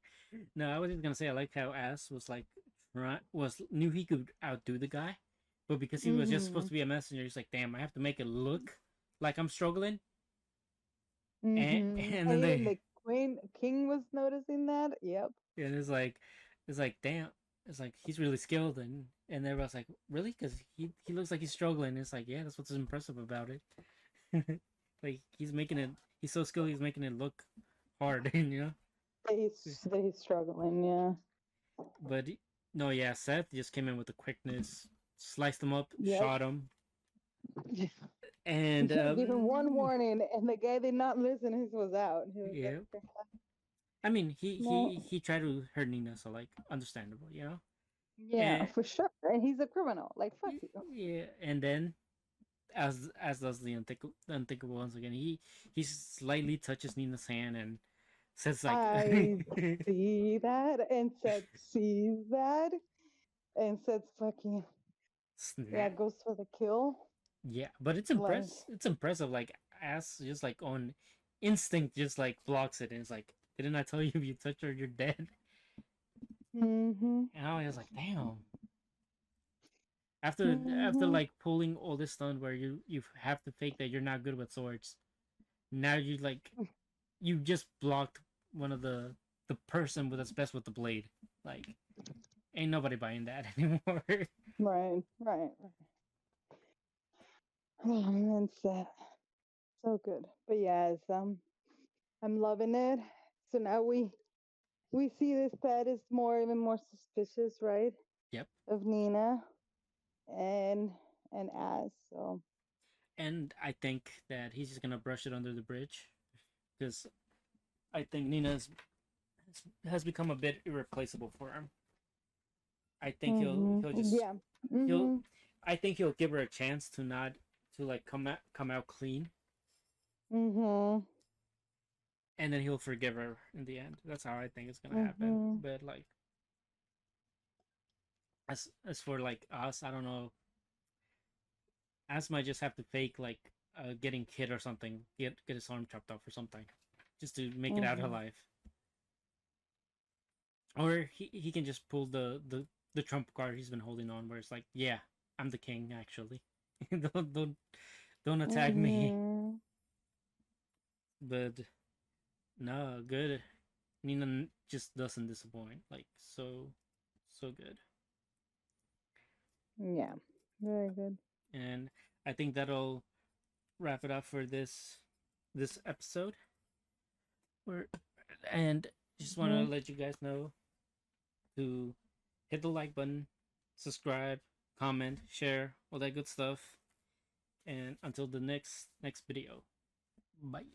No, I was just gonna say I liked how Ass was like was knew he could outdo the guy, but because he was just supposed mm-hmm. to be a messenger, he's like, damn, I have to make it look like I'm struggling. And Mm-hmm. and And then even they the king was noticing that. Yep. and it's like damn, it's like he's really skilled, and everyone's like really because he looks like he's struggling. It's like yeah, that's what's impressive about it. Like he's so skilled, he's making it look hard, That he's struggling. Yeah. But no, yeah, Seth just came in with the quickness, sliced him up, Yep. shot him, and Give him one warning, and the guy did not listen. He was out. He was like, yeah. I mean, no. he tried to hurt Nina, so like understandable. Yeah, And for sure. And he's a criminal. Like fuck you. yeah, and then as does the unthinkable once again. He slightly touches Nina's hand and says like, I see that and said sees that and said fucking yeah snap. goes for the kill. Yeah, but Like it's impressive. Like ass just like on instinct, just like blocks it, and it's like, didn't I tell you if you touch her, you're dead? mm-hmm. And I was like, damn. After Mhm. like pulling all this stunt where you have to fake that you're not good with swords. Now you like you just blocked one of the person with that's best with the blade. Like ain't nobody buying that anymore. Right, right. Oh man, so good. But yes, I'm loving it. So now we see this Ted is more even more suspicious, right? Yep. Of Nina and Az. So And I think that he's just gonna brush it under the bridge because I think Nina's has become a bit irreplaceable for him. I think he'll just yeah. he'll Mhm. I think he'll give her a chance to not to like come out clean, Mhm. and then he'll forgive her in the end. That's how I think it's gonna happen. Mhm. But like as for like us, I don't know. As might just have to fake like getting hit or something, get his arm chopped off or something, just to make it out Mhm. alive. Or he can just pull the trump card he's been holding on, where it's like, yeah, I'm the king actually. Don't attack me. Mhm. But no, good. Nina just doesn't disappoint. Like so good. Yeah. Very good. And I think that'll wrap it up for this episode. We're, and just want to Mhm. let you guys know to hit the like button, subscribe, comment, share, all that good stuff. And until the next video. Bye.